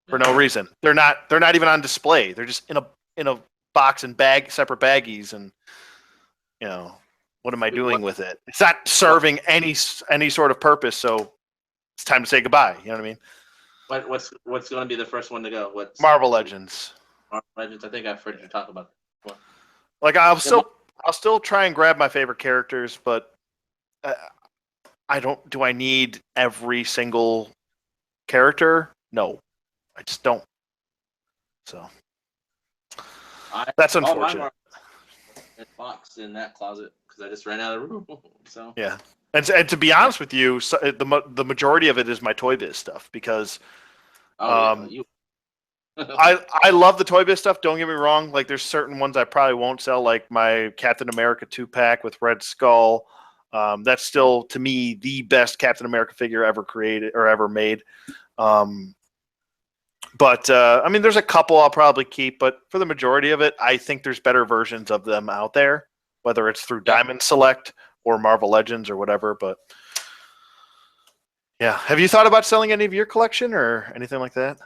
For no reason. They're not. They're not even on display. They're just in a box and separate baggies, and you know, what am I doing What with it? It's not what serving any sort of purpose. So it's time to say goodbye. You know what I mean? what's going to be the first one to go? Marvel Legends. Marvel Legends? I think I've heard you talk about that before. Like Yeah, Mar- I'll still try and grab my favorite characters, but uh, I don't. Do I need every single character? No, I just don't. So I that's all my unfortunate. Marvel box in that closet because I just ran out of room. So Yeah, and to be honest with you, the majority of it is my Toy Biz stuff because oh yeah, um, you. I love the Toy Biz stuff. Don't get me wrong. Like there's certain ones I probably won't sell, like my Captain America 2-pack with Red Skull. That's still to me the best Captain America figure ever created or ever made. Um, but I mean, there's a couple I'll probably keep, but for the majority of it, I think there's better versions of them out there, whether it's through Yeah. Diamond Select or Marvel Legends or whatever. But yeah, have you thought about selling any of your collection or anything like that?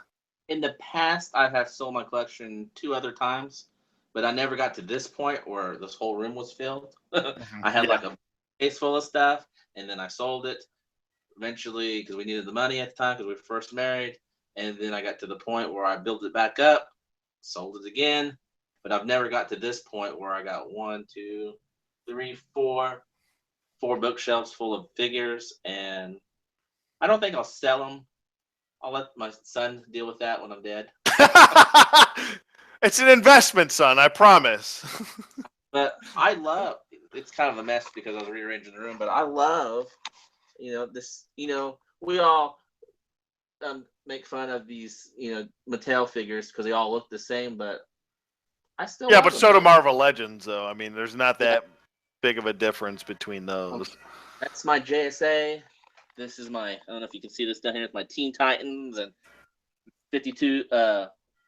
In the past, I have sold my collection 2 other times, but I never got to this point where this whole room was filled. I had Yeah. like a case full of stuff, and then I sold it eventually because we needed the money at the time because we were first married. And then I got to the point where I built it back up, sold it again, but I've never got to this point where I got one, two, three, four bookshelves full of figures, and I don't think I'll sell them. I'll let my son deal with that when I'm dead. It's an investment, son. I promise. But I love it's kind of a mess because I was rearranging the room, but I love this. We all make fun of these Mattel figures because they all look the same, but I still Yeah, love but them so do though. Marvel Legends, though. I mean, there's not Yeah, that big of a difference between um, those. that's my JSA. This is my I don't know if you can see this down here. It's my Teen Titans and 52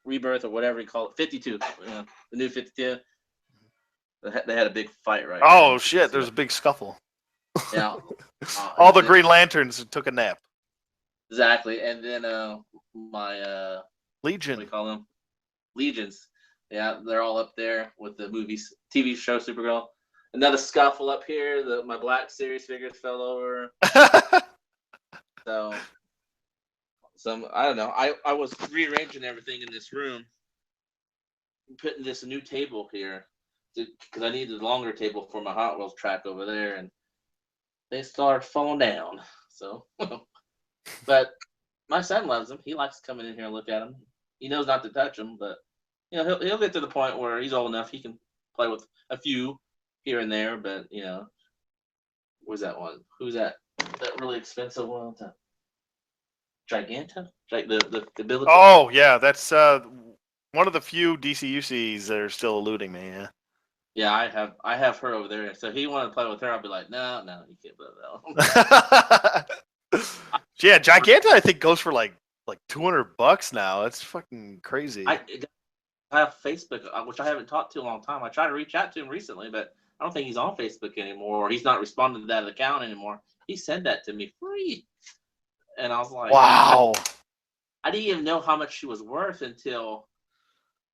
Rebirth or whatever you call it. 52, the new 52. They had a big fight right here. I don't know Oh if you can shit! see There's a that. big scuffle. Yeah, All and the then Green Lanterns took a nap. exactly, and then my what do Legion. you call them? Legions. Yeah, they're all up there with the movies, TV show Supergirl. Another scuffle up here. My Black Series figures fell over. So some I don't know. I was rearranging everything in this room, putting this new table here because I needed a longer table for my Hot Wheels track over there, and they started falling down. So, but my son loves them. He likes coming in here and look at them. He knows not to touch them, but he'll get to the point where he's old enough he can play with a few here and there. But where's that one? Who's that? That really expensive one? Giganta? Like the ability? Oh yeah, that's one of the few DCUCs that are still eluding me. Yeah. Yeah, I have her over there. So he wanted to play with her. I'll be like, no, you can't play with Yeah, Giganta I think goes for like $200 now. That's fucking crazy. I I have Facebook, which I haven't talked to in a long time. I tried to reach out to him recently, but I don't think he's on Facebook anymore, or he's not responding to that account anymore. He sent that to me free, and I was like, Wow. I didn't even know how much she was worth until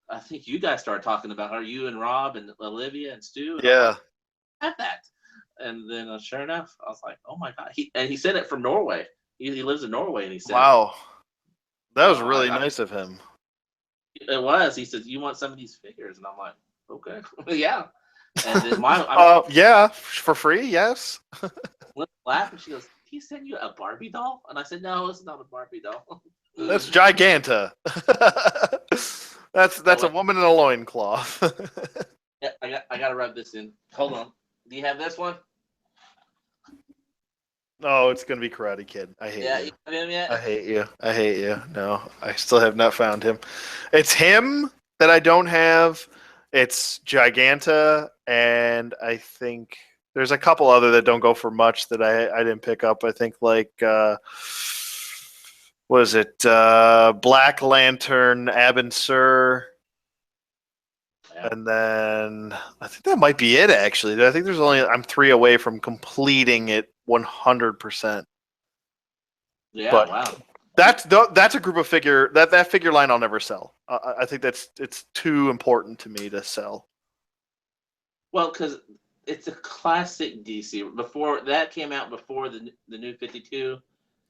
I think you guys started talking about her, you and Rob and Olivia and Stu, and I'm like, Yeah. I have that. And then sure enough, I was like, oh my god. He sent it from Norway. He lives in Norway, and he sent it. Wow. That So was really nice of him. it was. He said, you want some of these figures, and I'm like, okay, yeah. And then Yeah, for free, yes. Liz laughed and she goes, he sent you a Barbie doll? And I said, no, it's not a Barbie doll. That's Giganta. Oh That's a wait, woman in a loincloth. yeah, I gotta rub this in. Hold on. Do you have this one? Oh, it's gonna be Karate Kid. I hate Yeah, you. you have him yet? I hate you. I hate you. No, I still have not found him. It's him that I don't have. It's Giganta, and I think there's a couple other that don't go for much that I didn't pick up. I think like was it Black Lantern, Abin Sur, Yeah. and then I think that might be it. Actually, I think there's only I'm 3 away from completing it 100%. Yeah. But Wow. that's a group of figure that figure line I'll never sell. I think it's too important to me to sell. Well, because it's a classic DC. Before that came out before the new 52,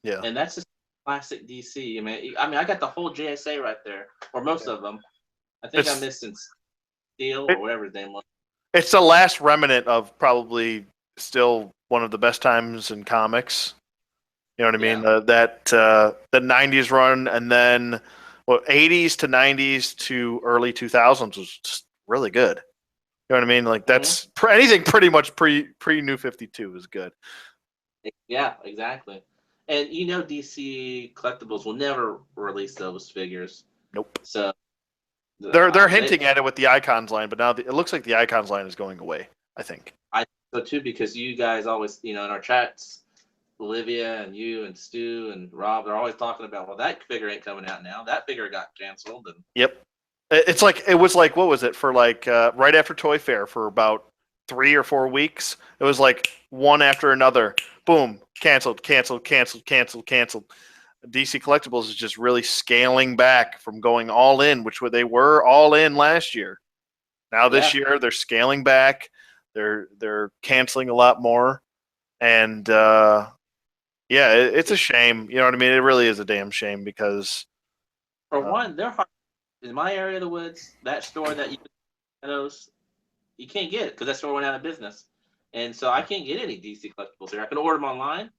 Yeah, and that's just classic DC. I got the whole JSA right there, or most yeah. of them. I think I'm It's missing Steel it, or whatever his name was. it's the last remnant of probably still one of the best times in comics. You know what I mean? Yeah. The '90s run, and then '80s to '90s to early 2000s was just really good. You know what I mean? Like Hmm. that's anything pretty much pre New 52 is good. Yeah, exactly. And DC collectibles will never release those figures. Nope. So They're they, hinting at it with the icons line, but now it looks like the icons line is going away. I think. I so too because you guys always in our chats, Olivia and you and Stu and Rob, they're always talking about, well, that figure ain't coming out now. That figure got canceled, and Yep. It's like it was like what was it for like right after Toy Fair for about 3 or 4 weeks. It was like one after another. Boom, canceled, canceled, canceled, canceled, canceled. DC Collectibles is just really scaling back from going all in, which they were all in last year. Now this yeah. year they're scaling back. They're canceling a lot more, and yeah, it's a shame. You know what I mean? It really is a damn shame because For uh, one, they're hard. In my area of the woods, that store that those you can't get it because that store went out of business, and so I can't get any DC collectibles here. I can order them online,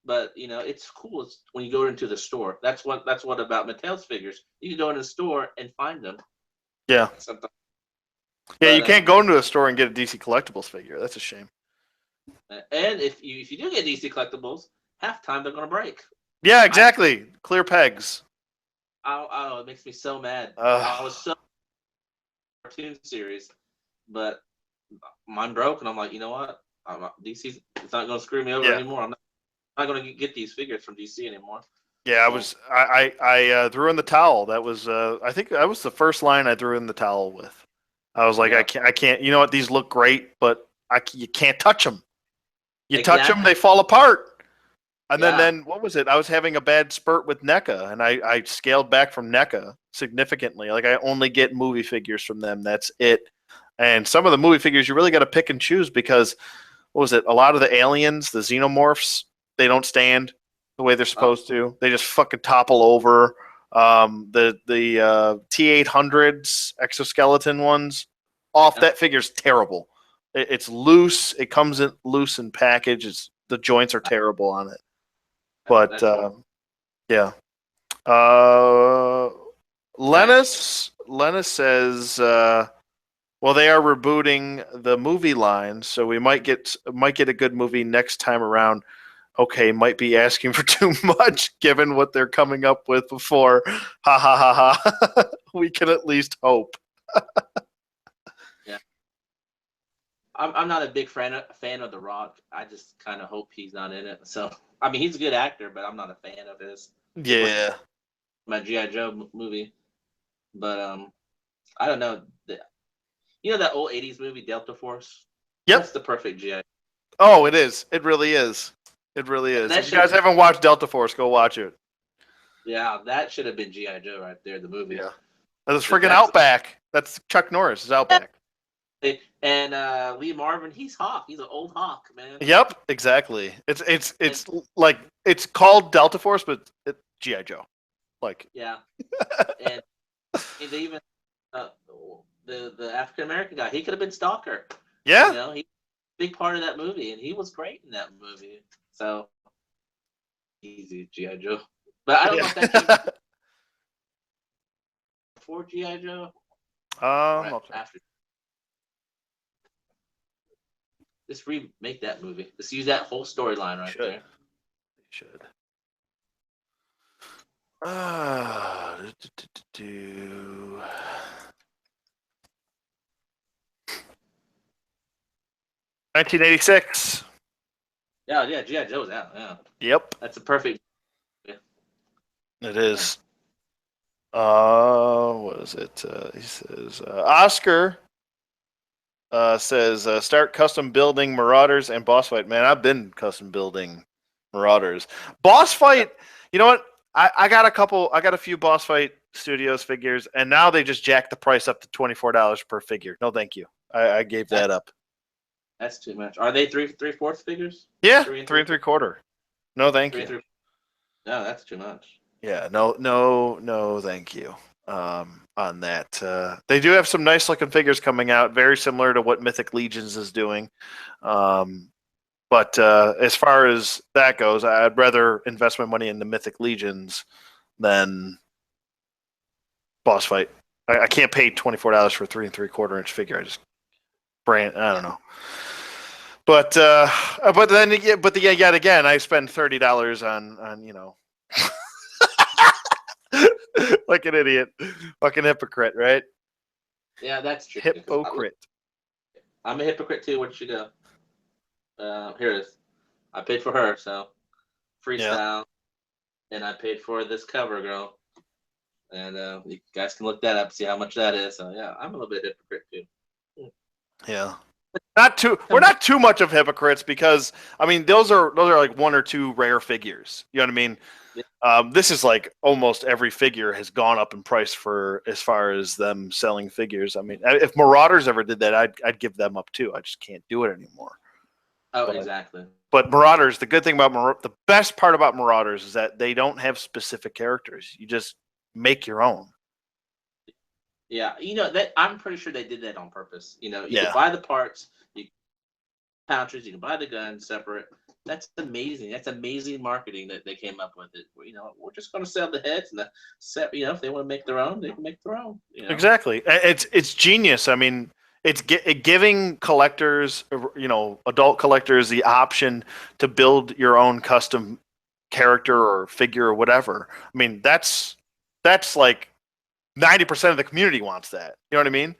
but it's cool. It's when you go into the store. That's what about Mattel's figures. You can go in the store and find them yeah, sometimes. yeah, you But can't go into a store and get a DC Collectibles figure. That's a shame. and if you do get DC collectibles, half the time they're gonna break. Yeah, I exactly. Clear pegs. oh, it makes me so mad. I was Uh, so cartoon series, but mine broke, and I'm like, you know what? DC's it's not gonna screw me over yeah, anymore. I'm not gonna get these figures from DC anymore. yeah. I So was I threw in the towel. That was I think that was the first line I threw in the towel with. I was like, yeah, I can't. You know what? These look great, but you can't touch them. You touch them, exactly. they fall apart. And Yeah, then what was it? I was having a bad spurt with NECA, and I scaled back from NECA significantly. Like I only get movie figures from them. That's it. And some of the movie figures you really got to pick and choose because what was it? A lot of the aliens, the xenomorphs, they don't stand the way they're oh, supposed to. They just fucking topple over. The T800s exoskeleton ones off. yeah, That figure's terrible. It's loose. It comes in loose in package. The joints are terrible on it. But that's horrible. yeah. Uh, Okay. Lennis says, well, they are rebooting the movie line, so we might get a good movie next time around. Okay, might be asking for too much given what they're coming up with before. Ha ha ha ha. We can at least hope. Yeah, I'm not a big fan of The Rock. I just kind of hope he's not in it. So he's a good actor, but I'm not a fan of his. It was Yeah. my GI Joe movie, but I don't know. That old '80s movie Delta Force. That's Yep. the perfect GI. Oh, it is. It really is. It really is. That If you should guys haven't watched Delta Force, go watch it. Yeah, that should have been GI Joe right there, the movie. Yeah. That's Because friggin' that's Outback. That's Chuck Norris is Outback. and Lee Marvin, he's Hawk. He's an old Hawk, man. Yep, exactly. It's it's And, it's like it's called Delta Force, but GI Joe. Like, yeah, and, and they even uh, the African American guy, he could have been Stalker. yeah, He big part of that movie, and he was great in that movie. So easy GI Joe. But I don't know Yeah. if that came before GI Joe or I'll check. after. Just remake that movie. Just use that whole storyline right Should. there. Should. Uh, do, do, do, do. 1986. Yeah, GI Joe's out. Yeah, Yep, that's a perfect. Yeah. it is. What is it? He says Oscar says start custom building Marauders and boss fight. Man, I've been custom building Marauders. Boss fight. You know what? I got a couple. I got a few boss fight studios figures, and now they just jacked the price up to $24 per figure. No, thank you. I gave that up. That's too much. Are they three-fourths figures? Yeah, Three and three and three quarter. No, thank Three you. and three. No, that's too much. Yeah, no, thank you. On that, they do have some nice looking figures coming out, very similar to what Mythic Legions is doing. But as far as that goes, I'd rather invest my money in the Mythic Legions than boss fight. I can't pay $24 for a 3 3/4 inch figure. I just I don't know. But yet again, I spend $30 on like an idiot, fucking hypocrite, right? Yeah, that's true. Hypocrite. I'm a hypocrite too. Where'd she go? Here it is. I paid for her, so freestyle, and I paid for this cover girl, and you guys can look that up, see how much that is. So yeah, I'm a little bit hypocrite too. Yeah. Not too. We're not too much of hypocrites because I mean those are like one or two rare figures. You know what I mean? Yeah. This is like almost every figure has gone up in price for as far as them selling figures. I mean, if Marauders ever did that, I'd give them up too. I just can't do it anymore. Oh, But, exactly. but Marauders, the good thing about the best part about Marauders is that they don't have specific characters. You just make your own. Yeah, that I'm pretty sure they did that on purpose. You could Yeah. buy the parts, you pouches, you can buy the gun separate. That's amazing. That's amazing marketing that they came up with it. We're just going to sell the heads and the set. If they want to make their own, they can make their own. Exactly. It's genius. I mean, it's giving collectors, adult collectors, the option to build your own custom character or figure or whatever. I mean, that's like 90% of the community wants that. You know what I mean?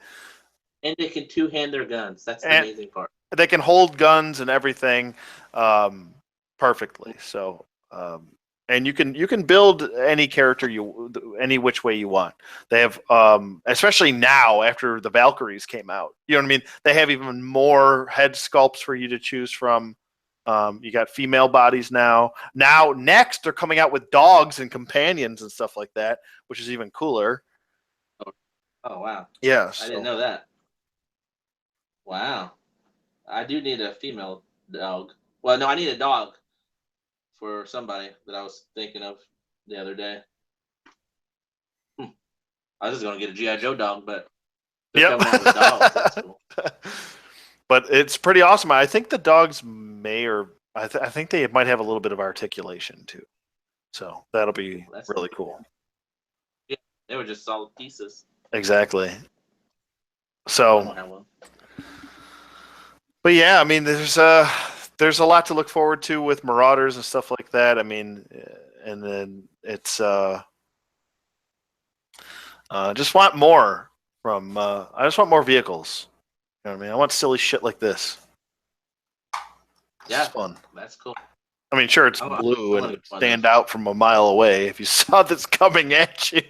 And they can two-hand their guns. That's the And amazing part. they can hold guns and everything perfectly. So, and you can build any character any which way you want. They have, especially now after the Valkyries came out. You know what I mean? They have even more head sculpts for you to choose from. You got female bodies now. Now, next, they're coming out with dogs and companions and stuff like that, which is even cooler. Oh wow! Yeah, I didn't know that. Wow, I do need a female dog. Well, no, I need a dog for somebody that I was thinking of the other day. I was just gonna get a GI Joe dog, but they're coming out with dogs. That's cool. But it's pretty awesome. I think the dogs I think they might have a little bit of articulation too. So that'll be really cool. Yeah, they were just solid pieces. Exactly. So, but yeah, I mean, there's a lot to look forward to with Marauders and stuff like that. I mean, and then it's just want more from. I just want more vehicles. You know what I mean? I want silly shit like this. It's fun. That's cool. I mean, sure, it's blue and it would stand out from a mile away if you saw this coming at you.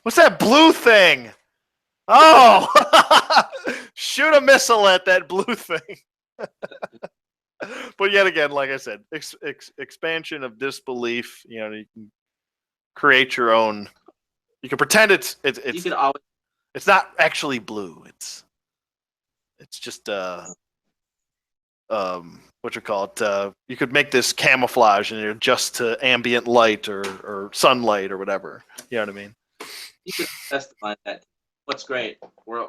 What's that blue thing? Oh! Shoot a missile at that blue thing. But yet again, like I said, expansion of disbelief. You can create your own. You can pretend You can always. It's not actually blue. It's just what you call it? You could make this camouflage and adjust to ambient light or sunlight or whatever. You know what I mean? You can customize that. What's great?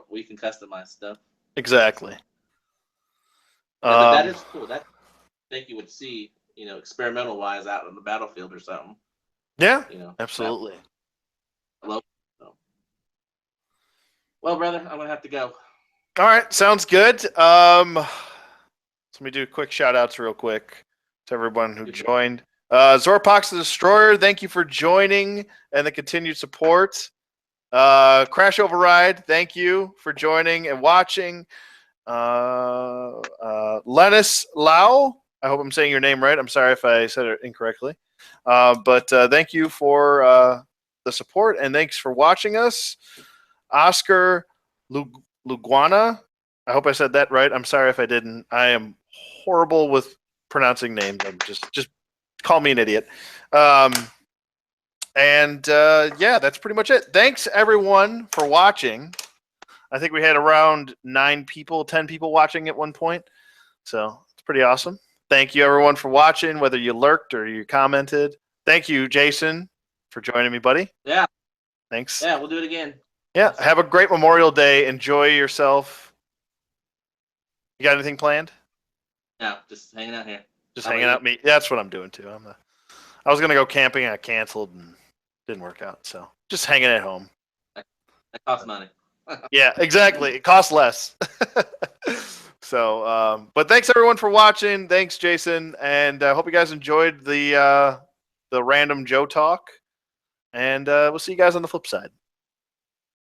We can customize stuff. Exactly. Yeah, but that is cool. That I think you would see, experimental wise out on the battlefield or something. Yeah, You know, absolutely. so. Well, brother, I'm gonna have to go. All right, sounds good. Let me do quick shout outs real quick to everyone who joined. Zorpox the Destroyer, thank you for joining and the continued support. Crash Override, thank you for joining and watching. Lennis Lau, I hope I'm saying your name right. I'm sorry if I said it incorrectly. But thank you for the support and thanks for watching us. Oscar Luguana, I hope I said that right. I'm sorry if I didn't. I am horrible with pronouncing names. I'm just call me an idiot. Yeah, that's pretty much it. Thanks everyone for watching. I think we had around 10 people watching at one point. So it's pretty awesome. Thank you everyone for watching, whether you lurked or you commented. Thank you, Jason, for joining me, buddy. Yeah. Thanks. Yeah, we'll do it again. Yeah, have a great Memorial Day. Enjoy yourself. You got anything planned? Yeah, just hanging out here. Just hanging out. Me. That's what I'm doing too. I was gonna go camping. I canceled and didn't work out. So just hanging at home. That costs money. Yeah, exactly. It costs less. So, but thanks everyone for watching. Thanks, Jason, and I hope you guys enjoyed the random Joe talk. And we'll see you guys on the flip side.